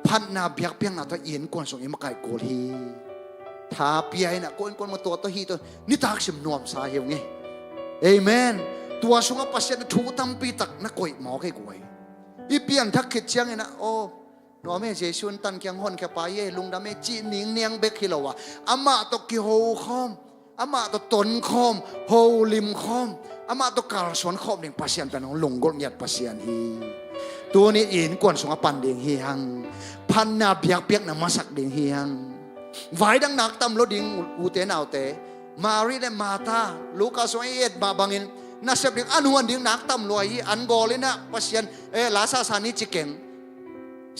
พันนาเบียกเปียงน่ะตัวอินกวนส่งอินมาไก่โกลีท้าเปียน่ะกวนมาตัวฮีตัวนี่ตากชิมนวมสาเหวไงเอเมนตัวสุงปัสยันถูตั้มปีตักนักกวยหมอแค่กวยอีเปียนทักขิดเชียงไงนะโอ้น้องแม่เจชวนตันเกียงฮอนแค่ปลายลุงดำแม่จีนิงเนียงเบกฮิโลวะอามาตกิโฮคอมอามาตตนคอมโฮลิมคอมอามาตการสวนคอมเด้งปัสยันเป็นของหลงกลเงียดปัสยันฮีตัวนี้อินกวนสงปันเด้งฮีฮังพันนาเบียกเปียกนามาสักเด้งฮีฮังไว้ดังนักตำรวจดิงอูเตนเอาเตมารีและมาตาลูกาสวยเอ็ดมาบังอินน่าเสพดิงอนุวันดิงนักตำรวจฮีอันโกเลยนะปัสยันลาซาซานิจิเก่ง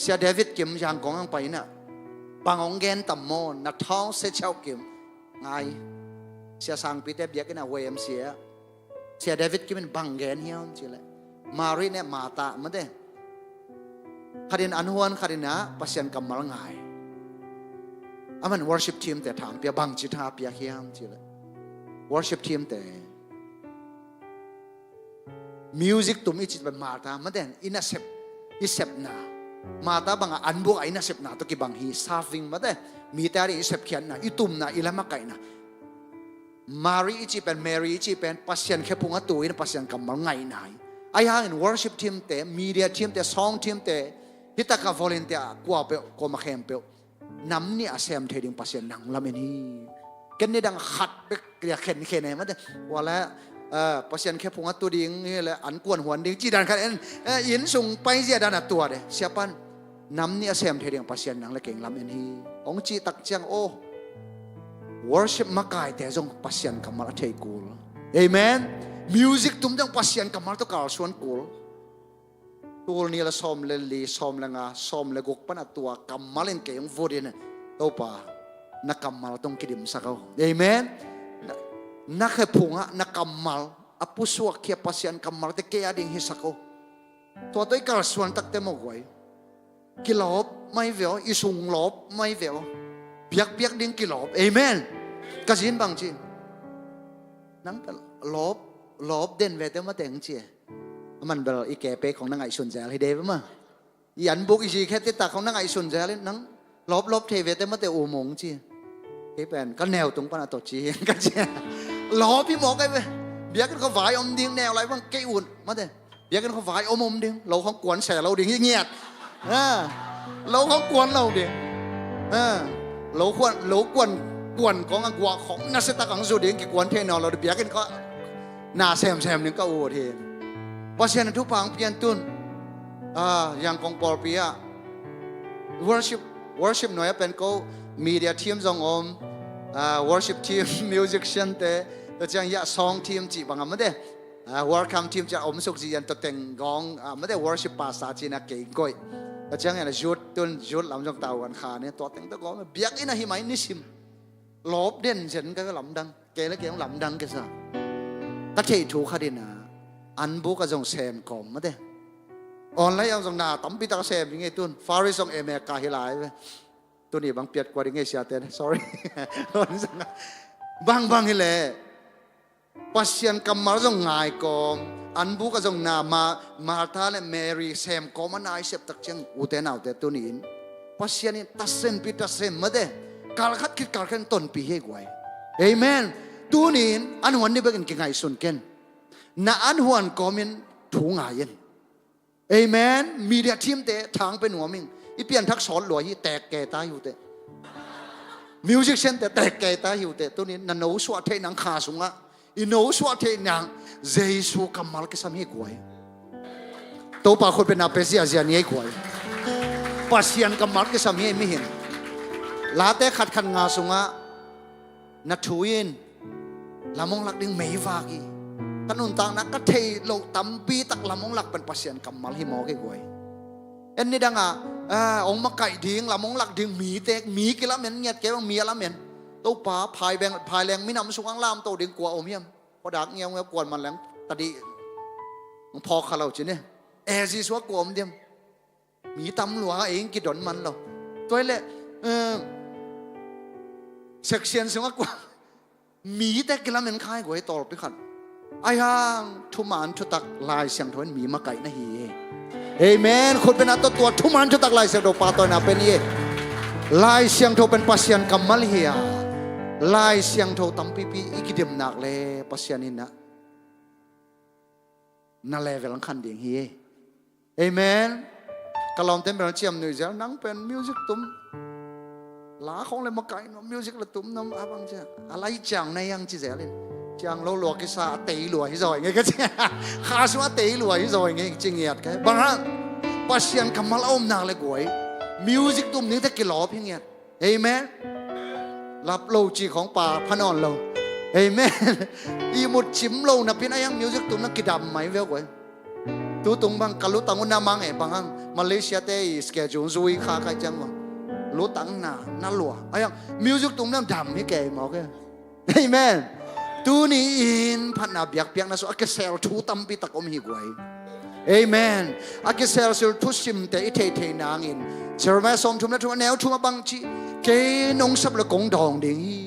เสียเดวิดเก็มยางกองไปน่ะบางองเกนตัมโมนัดท้องเสียเช่าเก็มไงเสียสังปีเตเบียกันนะเวมเสียเดวิดเก็มเป็นบางเกนเฮียนจิเลยมารีเนี่ยมาตามันเด้คดินอันฮวนคดินนะปัสยันกำมัลไงมัน worship team แต่ถามเปียบังจิตาเปียเฮียนจิเลย worship team แต่ music ตุ้มอีจิตเป็นมาตามันเด้อินาเซปอิเซปนา มาตาบังอันบุกไอ้น่ะเสพนาตัวกี่บังฮีซาฟิงมาเด้มีแต่อีเสพเขียนนะอีตุ่มนะอีละมาไก่นะมารีอีจีเป็นเมรีอีจีเป็นปัสยันแค่พุงตัวอินปัสยันกำมังไงไหนไอ้ห่างอิน worship team เตะ media team เตะ song team เตะฮิตาคา volunteer กว่าเปล่ากว่ามาเข้มเปล่าน้ำนี่อาเซมเทดิงปัสยันนังละเมนี่กันนี่ดังขัดไปเรียกเข็นไหนมาเด้ว่าแล้วปัสยันแค่พุงตัวดิ่งนี่แหละอันกวนหัวดิ่งจีดันกันอินส่งไปเสียดันตัวเด้เสียปันน้ำนี่อาเซมเทดิงปัสยันนังละเก่งละเมนี่องจีตักเจียงโอ worship มาไกแต่จงปัสยันกำมัลเทกูลเอเมน music ตุ้มจังปัสยันกำมัลตัวการส่วนกูลตัวนี้ละซ้อมเลลีซ้อมละงาซ้อมละกุกปนัดตัวกำมัลเองเกี่ยงฟูดินตัวป่านักกำมัลต้องกินสักเอาเอเมนนักเหพุงะนักกำมัลอปุสวกเขียปัสยันกำมัลแต่เกียดิ่งฮิสักเอาตัวตัวการส่วนตักเต็มเอาไว้กิลอบไม่เวียวอิสุงลอบไม่เวียวเปียกเปียกดิ่งกิลอบเอเมนกระสินบางจีนังลอบเด่นเวทมาแต่งจีมันเบลอีแกเปของนางไอสุนเจลให้เดวมายันบุกอีจีแค่ติดตาของนางไอสุนเจลนังลบเทเวทมาแต่อุโมงจีเอเป็นก็แนวตรงปนตัวจีกันจีลอบพี่หมอกไอ้เว้ยเบียกันเขาฝ่ายอมดิ่งแนวอะไรบ้างเกยอุ่นมาเด้เบียกันเขาฝ่ายอมดิ่งเราของกวนแสเราดิ่งเงียบเราของกวนเราดิ่งเราควรเรากวนของอังกวของนักเสตกังสุดิ่งกี่กวนเทนอเราเบียกันก็น่าแซมนึงก็โอ้เทนเพราะฉะนั้นทุกพังเปลี่ยนตุนอย่างของปอลเปีย worship หน่อยเป็นก็ media team จงอมworship team musician เตตัวจังยะ song team จีบังอ่ะไม่ได้welcome team จะอมสุขจียันตัวเต็งกองไม่ได้ worship ภาษาจีนเก่งก้อยตัวจังอย่างจุดตุนจุดลำจงตาวันขาเนี่ยตัวเต็งตัวกองเบียกอินะหิมายนิสิมลบเด่นเฉินก็ลำดังเกล้เกล้ลำดังก็ซะตัดเฉยถูกขดินะอันบุกก็จงเซมกอมไม่ได้ออนไลน์ยังจงนาตั้มปีตาเซมยังไงตุนฟาริสงเอเมกาฮิลายตัวนี้บางเปียดกว่ายังไงเสียเต้น sorry บางฮิเลปัสยันกำมาจงง่ายกอมอันบุกก็จงนามาธาและเมรีเซมกอมันนายเสพตักเชียงอุเทนเอาแต่ตัวนี้ปัสยันตัดเซมปีตัดเซมไม่ได้การคัดคิดการขันต้นปีให้กวยเอเมนตัวนี้อันหัวนี่เป็นกี่ไงสุนเกนน่าอันหัวก็มีถุงไงยันเอเมนมีเดียทีมเตะทางเป็นหัวมิงอีเปลี่ยนทักษรหลวยแตกแก่ตายอยู่เตะมิวสิกเซนแต่แตกแก่ตายอยู่เตะตัวนี้นันโนสวะเทนังขาสุงะอินโนสวะเทนังเจสุกัมมัลกิสามีกวยตัวป่าคนเป็นอาเปเซียเซียนี่กวยปัสยันกัมมัลกิสามีไม่เห็นลาเตะขัดขันงาสุงะนัททูยินลำมงหลักดึงไม่ฟากีถนนต่างนักก็เทโลตัมปีตักลำมงหลักเป็นปัสยันกำมัลหิมอกี่กวยเอ็นนี่ดังองมาไก่ดิ้งลำมงหลักดึงมีเตกมีกี่ละเมียนเงียดแกว่ามีละเมียนตัวป่าพายแบงพายแรงไม่นำสุงอังลามตัวดึงกลัวอมเยี่ยมพอดักเงี้ยกวนมันแรงตาดีพอขาเราจีเนี่ยแอร์ซีสวะกลัวอมเดียมมีตำหลวงเองกิดดอนมันเราตัวเละเซ็กเซียนสุงกว่ามีแต่กิลาเมนคายกว่าให้ตอไปขันไอ้ห่างทุมานชุตักลายเสียงทวนมีมาไก่นะฮีเอเมนคนเป็นอัตตัวทุมานชุตักลายเสียงโดปาตัวน่ะเป็นเย่ลายเสียงโทเป็นปัสยันกัมมัลเฮียลายเสียงโทตั้มปีปีอีกเดียมนักเลยปัสยันินนะนั่นเลเวลขันดิ่งฮีเอเมนกลอมเต็มเป็นเชียมหนุ่ยเจ้านั่งเป็นมิวสิกตุ้มลาของเลยมาไกลน้ำมิวสิกละตุ้มน้ำอะไรจ้ะอะไรจังในยังจีเสเลยจังเราหลอกกิสาตีหลวยซอยไงก็ใช่ข้าสว่าตีหลวยซอยไงจริงเหตุแค่บางครั้งปัสยันคำมาเล่าหนักเลยกวยมิวสิกตุ้มนี้ถ้ากินหลอเพียงเงี้ยเอเมนรับโลจีของป่าพนอนเราเอเมนอีมุดชิมโลนะพี่นายยังมิวสิกตุ้มนักกิดดำไหมเว้ยกวยตัวตรงบางกะลุตังอุนามังบางครั้งมาเลเซียเตยสเกจูนซุยข้าใครจังวะรู้ตังน่าหลัวไอ้ยังมิวสิกตุ้มน้ำดำให้แกหมอแกเฮ้ยแม่ตัวนี้อินพันนาเบียกเบียกนะสุอาเกเซลทูตัมปีตะกอมหิกไว้เอเมนอาเกเซลสุทุสิมเตอิเทเทนางอินเซอร์แมสอมทุมนะทุมแนวทุมบังจีเกนงสับละกงดองดิ่งฮี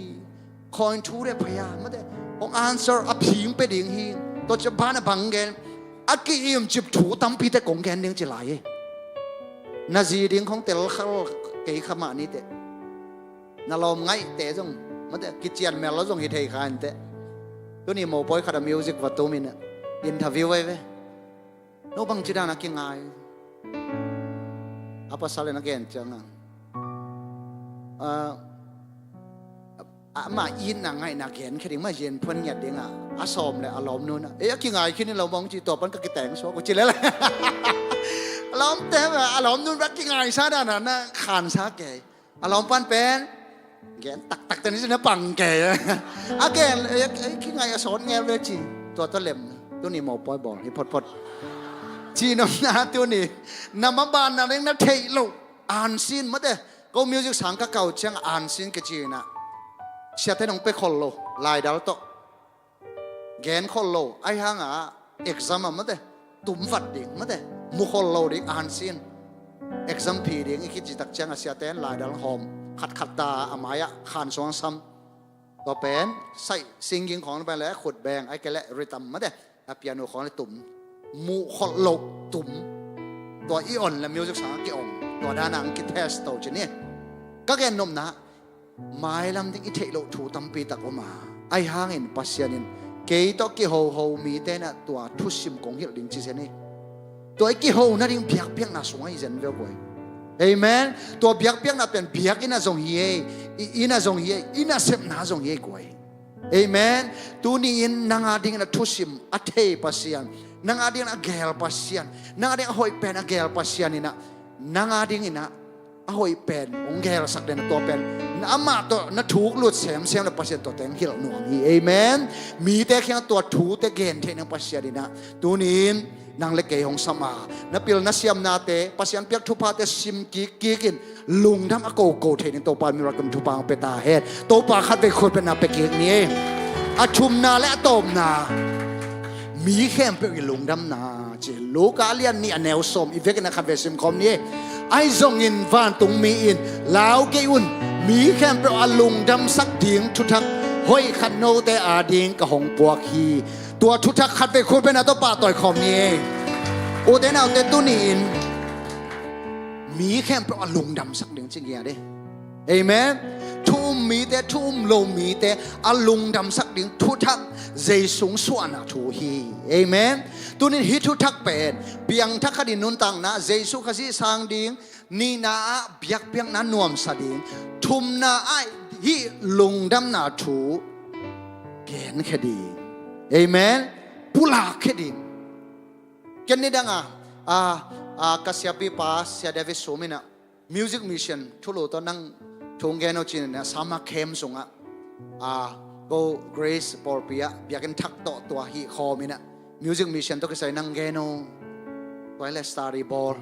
คอยทูได้พยามาเด้องอันเซอร์อภิมไปดิ่งฮีตัวจะบ้านบังเกนอากิอิมจิบถูตัมปีตะกงแกนดิ่งจะไหล นาจีดิ้งของเตลขลเกยขมานี่เตนาลมไงเตจงมันเตกิจเจียนเมลแล้วจงฮิตให้ขันเตตัวนี้โมปอยขัดมิวสิกวัตถุมินอินทวิวไว้เว้โนบังจิดานักยังไงapa salah nak janganมาอินนังไงนักเห็นแค่ดิ้งมาเย็นเพิ่นหยัดดิ้งอาสอมเลยอารมณ์นู้นเอ๊ะกี่ไงคิดนี่เรามองจีตัวมันก็กิแต่งสวกูจีแล้วแหละอารมณ์เต็มอารมณ์นู้นรักกี่ไงซะด้านนั้นนะขานซะแกอารมณ์ปั้นเป็นแกตักแต่นี้จะเนี่ยปังแกอะแกเอ๊ะกี่ไงสอนแงเลยจีตัวตะเล็มตัวนี้หมอปอยบอกให้พดจีนำนาตัวนี้นำมาบานนั่นเองนะเทโลอ่านซินมาเด้ก็มิวสิกสังกัดเก่าเชียงอ่านซินกับจีน่ะเสียเทนองไปคนโลลายดาวโตแกนคนโลไอ้ห่างเอ็กซัมมาเด้ตุ่มฟัดดิ่งมาเด้มุคนโลดิ่งอ่านซินเอ็กซัมพีดิ่งไอ้คิดจิตักเชียงเสียเทนลายดาวหอมขัดตาอามายะขานสองซ้ำต่อเป็นใส่ซิงกิ้งของไปแล้วขุดแบงไอ้แกละริตัมมาเด้เปียโนของไอ้ตุ่มมูขดโลตุ่มตัวอีออนและมิวสิกสังกิองตัวด้านังกิเทสโตชนี่ก็แกนมนะไม้ลำที่อิเทโลถูตัมปีตักออกมาไอห่างเห็นปัสยานินเกยตอกิโฮโฮมีเตนะตัวทุสิมกงฮิลดิงจิเซนี่ตัวไอกิโฮนั่นดิงเบียกเบียกน่าสงให้เจนเวลกวยเอเมนตัวเบียกเบียกน่าเป็นเบียกอิน่าสงเย่อิน่าสงเย่อิน่าเซมน่าสงเย่กวยเอเมนตัวนี้อินนางอาดิงน่าทุสิมอัเทปัสยานนางอาดิงอาเกลปัสยานนางอาดิงหอยเป็นอาเกลปัสยานินะนางอาดิงอินะหอยเป็นองเกลสักเดนตัวเป็นอามาตัวนัถูกหลุดเสียมและปัสยานตัวแต่งหิลหน่วงฮีเอเมนมีแต่แค่ตัวถูแต่เกณฑ์เทนังปัสยานินะตัวนี้นางเล็กเกยของสมานับพิลนัสยามนาเตปัสยานเปียกทุพาเตซิมกิกินลุงทำอโกโกเทนิงตัวปามิรักมทุพางเปตาเฮดตัวปาคัดไปคนเป็นนาเปกิกนี้อาชุมนาและตมนามีแค่เพื่อลุงดำนาเจลูกาเลียนนี่อันแนวสมอีเวกนะคำเวสิมคอมนี้ไอซงอินวานตุงมีอินลาวเกยุนมีแค่เพื่อลุงดำสักดิ่งทุทักห้อยขันโนเตอาดิ่งกับหงปวกฮีตัวทุทักขัดไปคนเป็นนาตัวป่าต่อยคอมนี้โอเดนเอาเตตุนินมีแค่เพื่อลุงดำสักดิ่งจริงๆเด้เอเมนทุ่มมีแต่ทุ่มโลมีแต่อลุงดำสักดิ่งทุทักเจสุงสวนาทูฮีเอเมนตัวนี้ฮิทุทักเป็นเปียงทักขดินนุนตังนะเจสุขสิสังดิ่งนี่นาเบียกเปียงนั้นนวมสดิ่งทุ่มนาไอฮิลุงดำนาทูเกณฑ์แค่ดีเอเมนปุลาแค่ดีแค่นี้ดังกัสยาปีปาสยาเดวิสโซมินะมิวสิกมิชชั่นทุลุตอนนั่งทงแกนเอาจีนนะสามาเข้มส่งก็เกรซปอร์เปียเบียกันทักต่อตัวฮีคอมินะมิวสิกมิชชั่นต้องใส่นั่งแกนเอาไว้เลสตารีบอล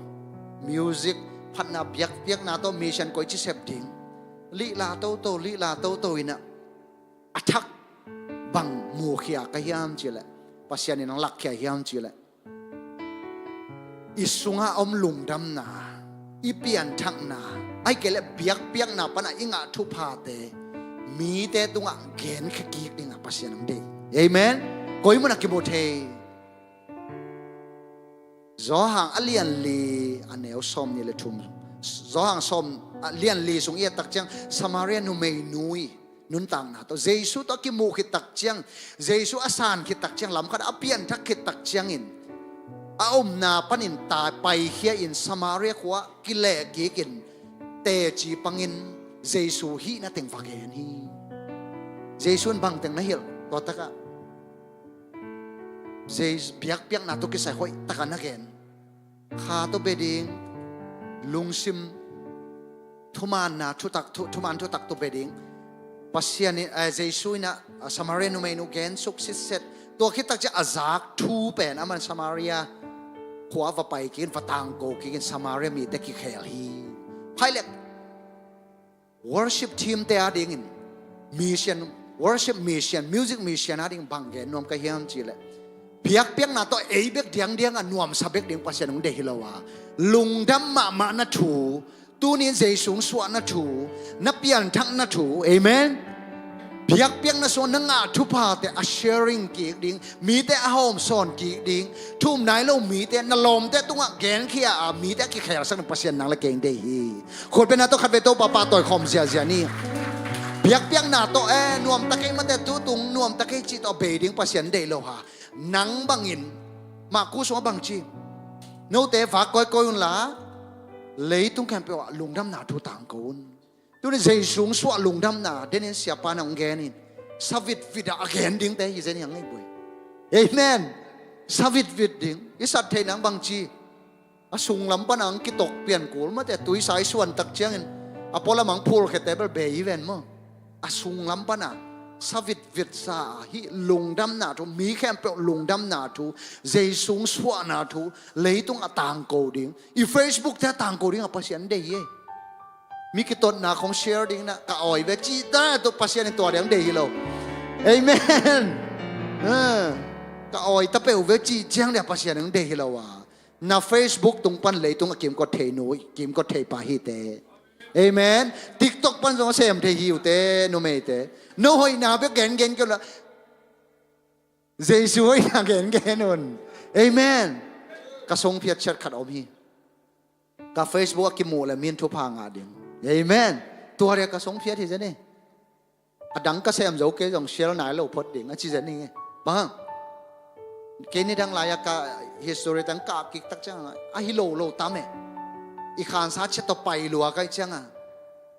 มิวสิกพัฒนาเบียกนาโตมิชชั่นก็จะเสพดิ้งลีลาโตอินะอัทักบังมูขยากะฮิมจีละปัสยานินังลักขยาฮิมจีละอิสุงาอมลุงดำนาอีเปียนทักนาไอ้เกล็ดเบียกนาปนะอิงะทุพาเตมีแต่ตุงะเกณฑ์ขกีกอิงะปัสยานังเดเอเมนก็อิมันกิโบเทจอหางอเลียนลีอันเนวซอมนี่เลยทุ่มจอหางซอมอเลียนลีสงเอียตักจังสมาเรียนุเมนุยนุนตังนะตัวเจสุตัวกิมูขิตักจังเจสุอาสานขิตักจังลำคัดอเปียนทักขิตักจังอินอาอมนาปันินตาไปเฮียอินสมาเรียขวะกิเลกีกินเตจีปังอินเจสุฮีนะเต็งฟักเห็นฮีเจสุนบังเต็งนะเฮลตัวตะกะเจสเบียกนาตุกิใส่หอยตะกันนักเห็นข้าตัวเบดิงลุงซิมทุมานนาทุตักตัวเบดิงปัสยานิเจสุนะสมาเรียนุเมนุเกนสุกสิเซตตัวคิดตักจะอาจากทูเป็นอามันสมาเรียขวาว่าไปกินฟตังโกกินสมาเรียมีแต่กิเคลฮีไพเล็ก worship team แต่อาดิ่ง mission worship mission music mission อาดิ่งบังเกนนวมกะเฮียมจีเลยเพียกเปียกนาตัวเอเบกเดียงอันนวมสับเบกเดียงปัสยานุเดฮิลาวาลุงดำมานาทูตูนี้เจสุงสวนาทูนับเปียนทักนาทูเอเมน เพียกเปียงนะส่วนนังอาทุพาแต่a sharing กีกดิ้งมีแต่a home สอนกีกดิ้งทุ่มไหนเรามีแต่นลมแต่ตัวแกนขี้อามีแต่กี่แขกสักหนึ่งเปอร์เซ็นต์นังละเก่งได้ฮีคนเป็นนักตัวขัดไปตัวปาต่อยคอมเสียนี่เพียกเปียงนาตัวนวมตะเกียมันแต่ตัวตุงนวมตะเกียจิตเอาเบดิ้งเปอร์เซ็นต์ได้แล้วฮะนังบังอินมากูสวบังจีโนเตฝากก้อยก้อยอุ่นละเลยตุ้งแคมเปว่าลุงดำนาทุต่างกันตัวนี้ใจสูงสวลุงดำนาเดนินเสียปานองแกนินสวิตวิดาแกนดิ้งแต่ยี่เจนยังไงบุยเอเมนสวิตวิดดิ้งอิสัตเทนังบางจีอาสุงลำปนังกิตกเปลี่ยนกูลมาแต่ตุยสายส่วนตักเชียงอพอละมังพูลแค่แต่เบลเบย์อีเวนมั้งอาสุงลำปนังสวิตวิดซาฮิลุงดำนาทุมีแค่เปลุงดำนาทุใจสูงสวนาทุเลยต้องต่างกูดิ้งอีเฟซบุ๊กแต่ต่างกูดิ้งอ่ะภาษาอันเดียมีกิตนาของ sharing นะก็อ่อยเวจีตาตัวภาษาในตัวเดียงเดียเราเอเมนก็อ่อยตะเปวเวจีเจียงเนี่ยภาษาหนึ่งเดียเราว่ะใน Facebook ตรงปันเลยตรงกิมก็เทนุยกิมก็เทปาฮิเตเอเมน TikTok ปันตรงเซมเทฮิวเตโนเมเตโนหอยนาเปียเกนเกนกันละเจสุหอยนาเกนเกนนเอเมนก็ส่งเพียรชัดขัดอมีก็ Facebook กิมูและมีนทุพางาดิงเอเมนตัวเรียกก็ส่งเพียรที่จะนี่อดังก็เซมจะโอเคจงเชียร์ไหนเราพดดิ่งอ่ะที่จะนี่ไงบ้างเกนี่ดังหลายกะ history ดังกากิกตักจังอ่ะฮิโลโลตามเออีขานซาเชตไปลัวกันจังอ่ะ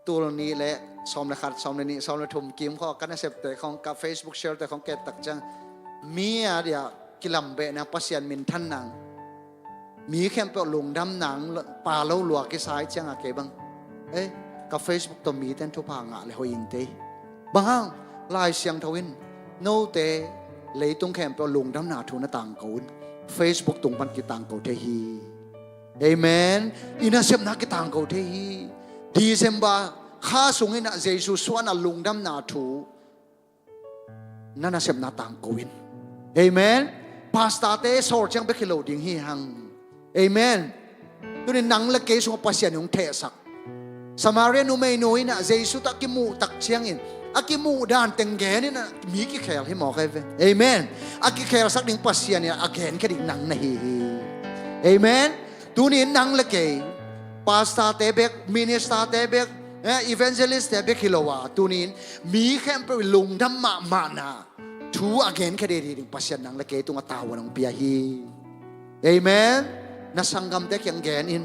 ตัวนี้แหละซ้อมนะครับซ้อมในนี้ซ้อมในทุ่มกิมข้อกันเสพแต่ของกับ Facebook share แต่ของแกตักจังมีอะไรกิลำเบนะปัสยันมินทันนังมีแค่เปลงดำหนังป่าเล่าลัวกิสายจังอ่ะเก็บังเอ๊ะกับ Facebook ตัวมีแต่ทุพางอ่ะเลยหอยอินเตบางลายเสียงทวินโนเตเลยตรงแคมเปลงดำหนาทุนต่างกูน Facebook ตรงปันกิต่างกูเทฮีเอเมนอินาเซมนักกิต่างกูเทฮีดีเซมบาข้าสูงอินาเจสุสวนาลงดำนาทูนั่นน่ะเซมนาต่างกูวินเอเมนพาสตาเตโซร์จังเบคิโลดิ้งฮีฮังเอเมนตัวนี้นังละเกสุงปัสยานุงเทสักสมาเรียนุเมนุยนะเจสุตักกิมูตักเชียงอินอากิมูดานเต็งแกนี่นะมีกี่แขลให้หมอใครเว้เอเมนอากิแขลสักดิ้งปัสยาเนี่ยอาแกนแค่ดิ้งนังนะฮีเอเมนตัวนี้นังละเกพาสตาเตเบกมินิสตาเตเบกอีเวนเจลิสเตเบกฮิโลวาตัวนี้มีแค่ไปลงดัมมานาทูอาแกนแค่ดิ้งปัสยานังละเกตัวตาวันงเปียฮีเอเมนนัสังกัมเด็กยังแกนอิน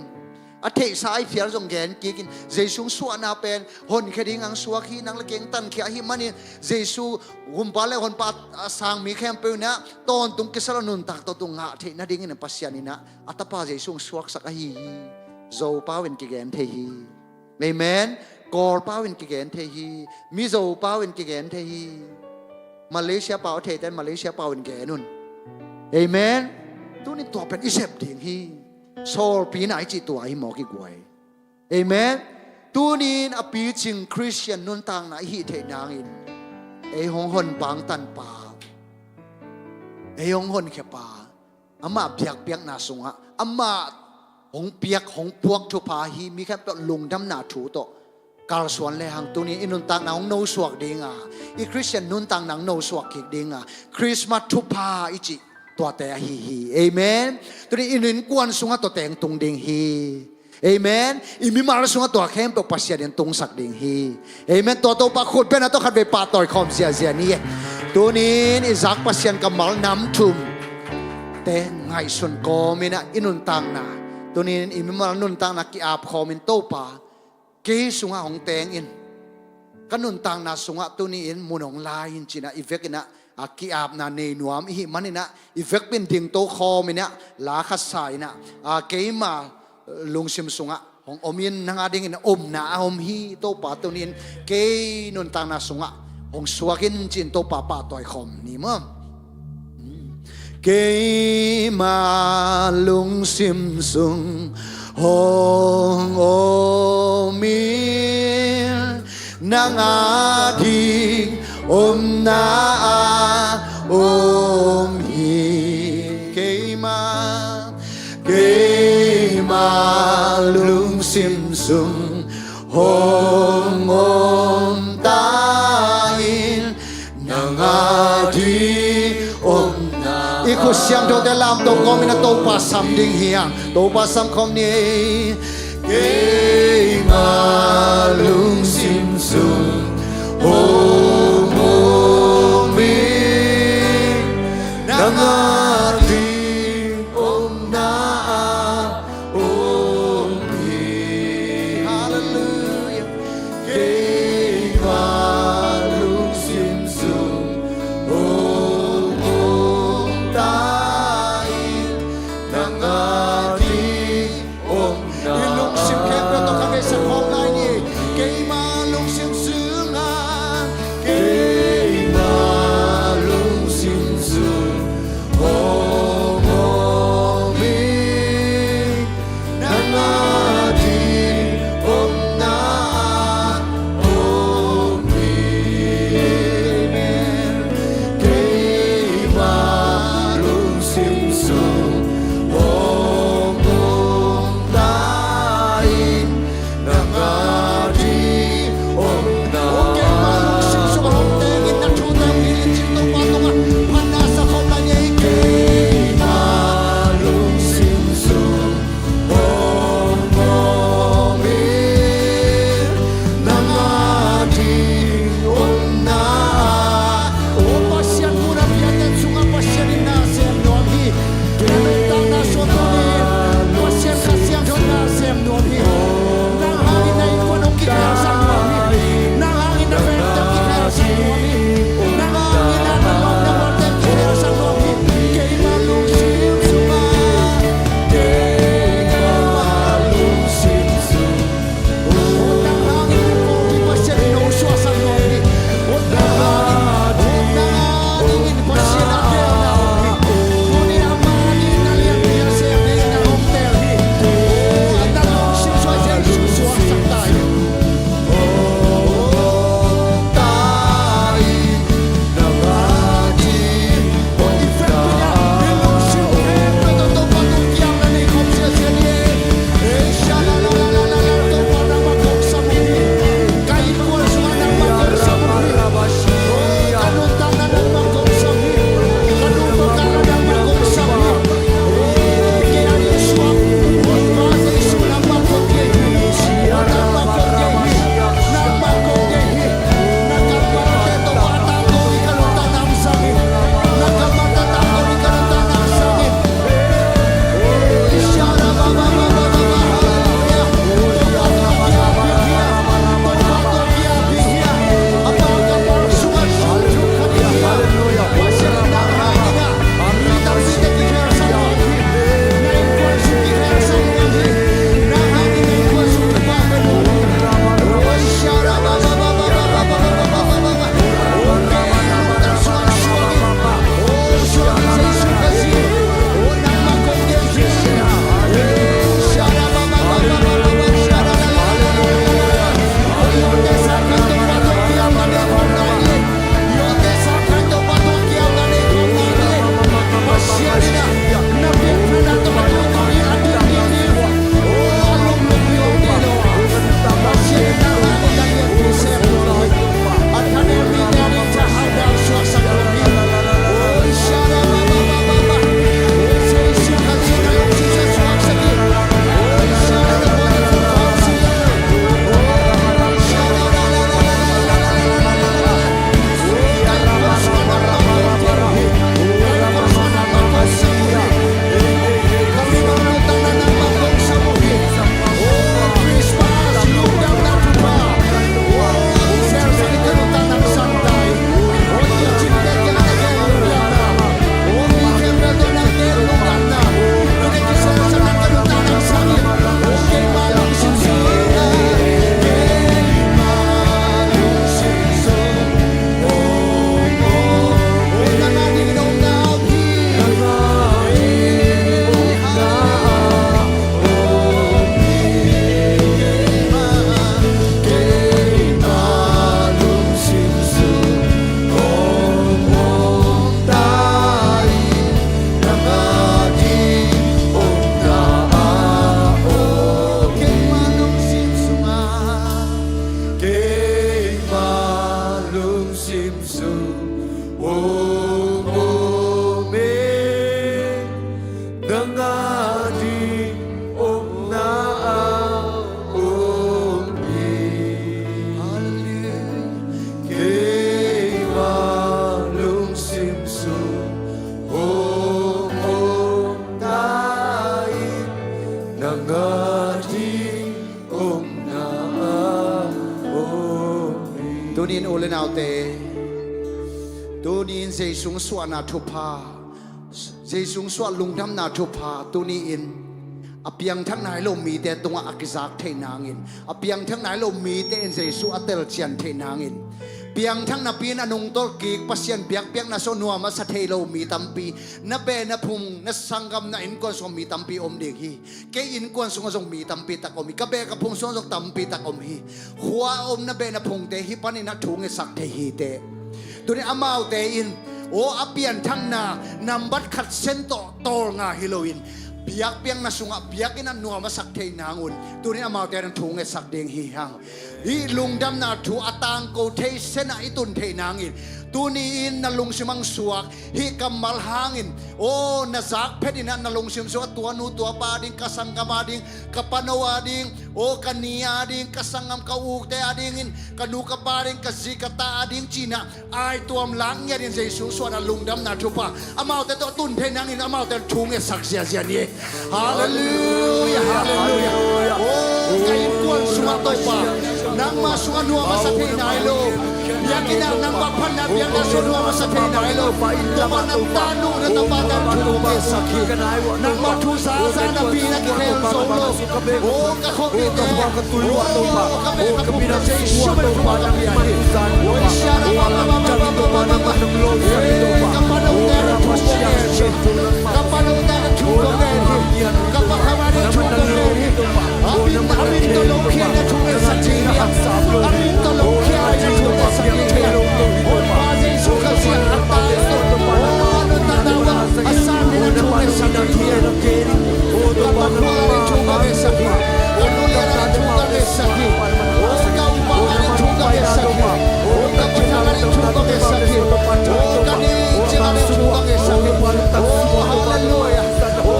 อาเทสายเพียรจงแกนกินเจสุงสวนาเป็นหนแค่ดิ้งอังสวกีนังละเกงตันเขียหิมันนี่เจสุหุ่มปาเลหนปาสังมีแค่ไปนะตอนตุงกิสระนุนตักตัวตุงหะเทน่าดิ้งอินปัสยานินะอัตปาเจสุงสวกสักฮีโจป้าวินกิแกนเทฮีเอเมนกอร์ป้าวินกิแกนเทฮีมิโจป้าวินกิแกนเทฮีมาเลเซียป้าเทแต่มาเลเซียป้าวินแกนุนเอเมนตัวนี้ตัวเป็นอิเซปดิ้งฮีโซลปีไหนจิตตัวไอ้หมอกี่กวยเอเมนตัวนี้อภิจิงคริสเตียนนุนต่างไหนฮีเทนางอินไอ้หงหนปังตันป่าไอ้หงหนแค่ป่าอามาเปียกเปียกนาสุงะอามาหงเปียกหงพวกทุพาฮีมีแค่ลงดำนาถูโตกาลสวนเลยหังตัวนี้อินุนต่างหนังโนสวกดิงอ่ะอีคริสเตียนนุนต่างหนังโนสวกกิกดิงอ่ะคริสต์มาสทุพาอิจิตัวแต่ฮีเอเมนตัวนี้อินุนกวนสุงะตัวแต่งตุงดิงฮีเอเมนอิมิมาลสุงะตัวเข้มตัวปัสยาเดนตุงสักดิงฮีเอเมนตัวปะขุดเป็นตัวขัดเวปาต่อยคอมเสียนี่ตัวนี้อิซักปัสยานกำมัลน้ำทุ่มแต่ไงส่วนโกมินะอินุนต่างนาตัวนี้อิมิมาลนุนต่างนากิอาบคอมินโตปาเกสุงะของแตงอินกันนุนต่างนาสุงะตัวนี้อินมุนของลายอินจีนะอีเฟกินะอากิอาบนาเนนวมอีมันนี่นะอีเฟกเป็นดิ่งโตคอมินะลาคัสไซนะเกมาลุงซิมสุงะของอมินนางอาดิงอินอมนาอมฮีโตปาตัวนี้เกนุนต่างนาสุงะของสวกินจินโตปาปาต่อยคอมนี่มั้งเกมาลุงซิมซุงฮองโอมิลนางอาดิงอมนาอมฮีเกมาลุงซิมซุงฮองอมตาอิน siang to te lam to ko mina to pa sam ding hiang to pa sam kom ni ke malung sim sum ho mo mi nang ating om na om hi hallelujah ke malung sim sum ho mo tai nang ating om na ilung sim kem to kami sa home line ni ke malung sim sum nga ke malung sim sum ho mo mi nang ating om na om mi ke malung sim sum ho mo tai nang ating om na ke malung sim sum ho tengin na chutang ilin chito patunga panasa ko na niya ke malung sim sum ho mo mi nang ating om na o pasyan muna piyatan sunga pasyan na sem nomi kinamintang na sotoni pasyan kasyang na sem nomi nang hangin na ikonong kikayasang nomi nang hangin na bentang kikayasang nomi nang hangin na nalong na bentang kikayasang nomi kay malung sim suma kay malung sim sum o nang hangin na po pasyan inuuswasang nomi o nang hangin pasyan na kaya na nomi ngunit ang mga ginalian niya sa yakin na hotel o ang nalong sim suma siya isuswasang tayo sim sum o mo me mau te tu ni in sei sung swa na thu pa sei sung swa lung dam na thu pa tu ni in apiang thang nai lo mi te tunga akizak the nangin apiang thang nai lo mi te in sei su atel chian the nangin piang thang na pin anung tol ki pasien piak piak na so nuama sa thelo mi tampi na be na phum na sangam na in kon so mi tampi om de hi ke in kon so ngong mi tampi ta ko mi ka be ka phum so ngong tampi ta ko mi huwa om na be na phung te hi pani na thung e sak te hi te tu ni amau te in o apian thang na nambat khat sen to tol nga hiloin piak piang na sunga piak ina nuama sak te nangun tu ni amau te na thung e sak ding hi hang hi lungdam na thu atang ko thei sena itun thei nangin tuni in na lungsimang suak hi kamal hangin o na zak phedina na lungsim suak tua nu tua pa ding kasangam ading kapanawa ding o kania ding kasangam ka ukte ading in kanu ka paring kazikata ading china ai tuam lang ya din jesu so na lungdam na thu pa amau te to tun thei nangin amau te thung e sak sia sia ni hallelujah hallelujah o kai kuan suak to pa nang masuk nuwa masakay na ilo yakin ang nang mapanap yang nasunwa masakay na ilo tuman ang tano na tapatan tulungan sakit nang matusa na pinakikayon solo o kakopite o kape kakupina sa isyuman kumakapiyahin o isyara mamamamamamamamamam kapanaw tayo tulungan kapanaw tayo tulungan kapakawanin tulungan amin tulong kaya na tulungan sa tiyan amin tulong kaya na tulungan sa tiyan o pazay suka siya at tayo ano tatawa asan na tulungan sa tiyan kapakawanin tulungan sa tiyan o nuyan na tulungan sa tiyan o kaupawanin tulungan sa tiyan o kapakawanin tulungan sa tiyan o kaninjiranin tulungan sa tiyan o hallelujah o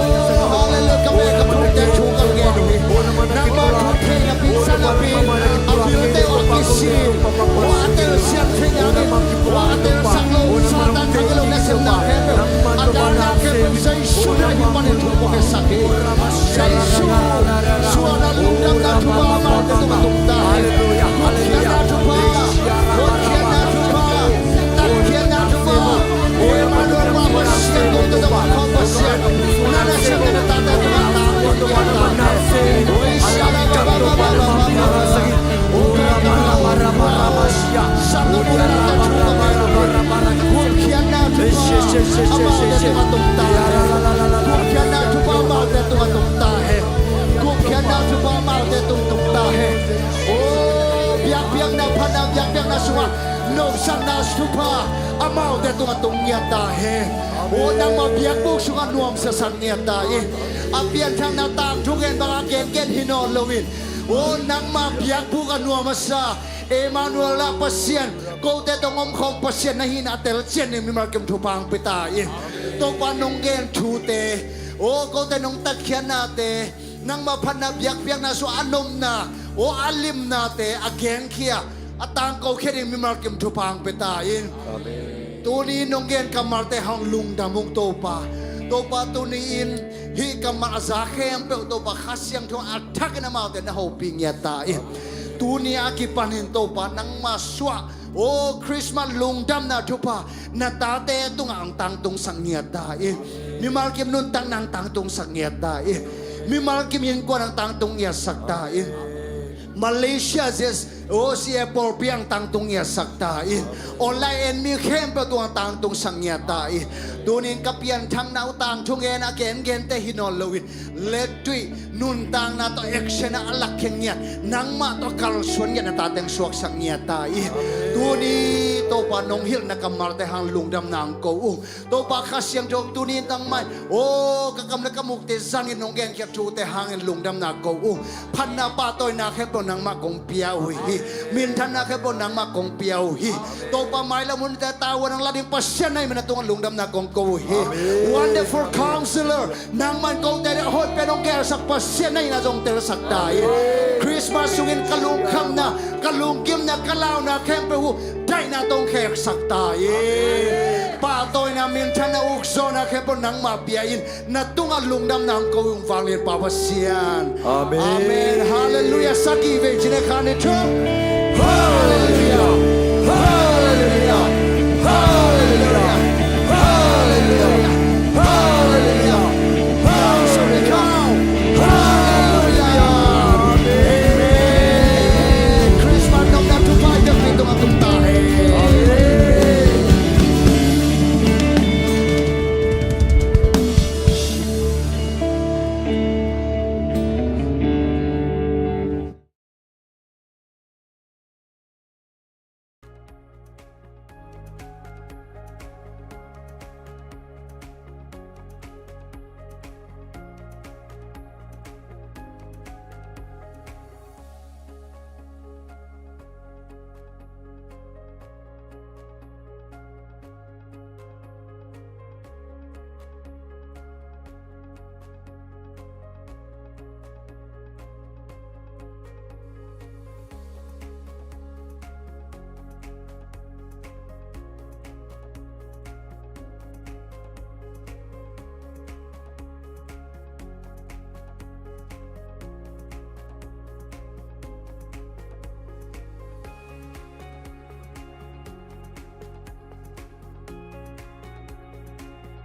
hallelujah kami kapagdang tulungan nang matukay na pinsan na pin apil tayo akisin water siyang tinyanin water saklo satan kagalaw na siyang heaven at ang heaven sa isu na ipanin tupo kay sakit sa isu suwana lundang na tumamal na tumatungtahin kaya na tupa kaya na tupa kaya na tupa o Emmanuel Ramos siya kung tatawa kompasyan nana siya na natatatawa apian thang na tang thungen baka gen hinon lowin o nang mabiyak bukan nuama sa Emmanuel la pasien ko te tongom khom pasien na hinatel chen ni mimarkem thupang pitain to panong gen thute o ko te nong takyan nate nang mapanabyak na so anom na o alim nate again kia atang ko kering mimarkem thupang pitain amen tuni nong gen kamarte hang lungdamong topa tuniin hi kamar azakhem pe to ba khasyang thong athak na mau te na hoping yata tuni akipanin to pa nang maswa o Christmas lungdam na thupa na tate tung ang tangtung sangyata mi malkim nun tang nang tangtung sangyata mi malkim yin ko nang tangtung ya sakta Malaysia says o si Apple piang tangtung ya sakta online mi khem pe tuang tangtung sangyata tunin kapian thang na utang thungen again gen te hinon lowin letui nun tang na to action na alak kengya nang ma to kalson ya na tateng suak sangyata tuni to pa nong hil na kamar te hang lungdam nang ko to pa khasyang jok tunin tang mai o kakam na kamuk te zangin nong gen kya thu te hangin lungdam na ko phan na pa toy na khe to nang ma kong piao hi min than na khe to nang ma kong piao hi to pa mai la mun te tawa nang lading pasyan nay manatong lungdam na kong ko hi wonderful counselor nang man ko te hot pe nong ger sak pasyan nay na jong tel sak dai Christmas sungin kalungkham na kalungkim na kalaw na kempe hu dai na tong khek sak dai pa toy na min than na ukso na khe po nang mapiain na tunga lungdam nang ko yung fanglir pa pasyan amen hallelujah saki ve jine khane chok hallelujah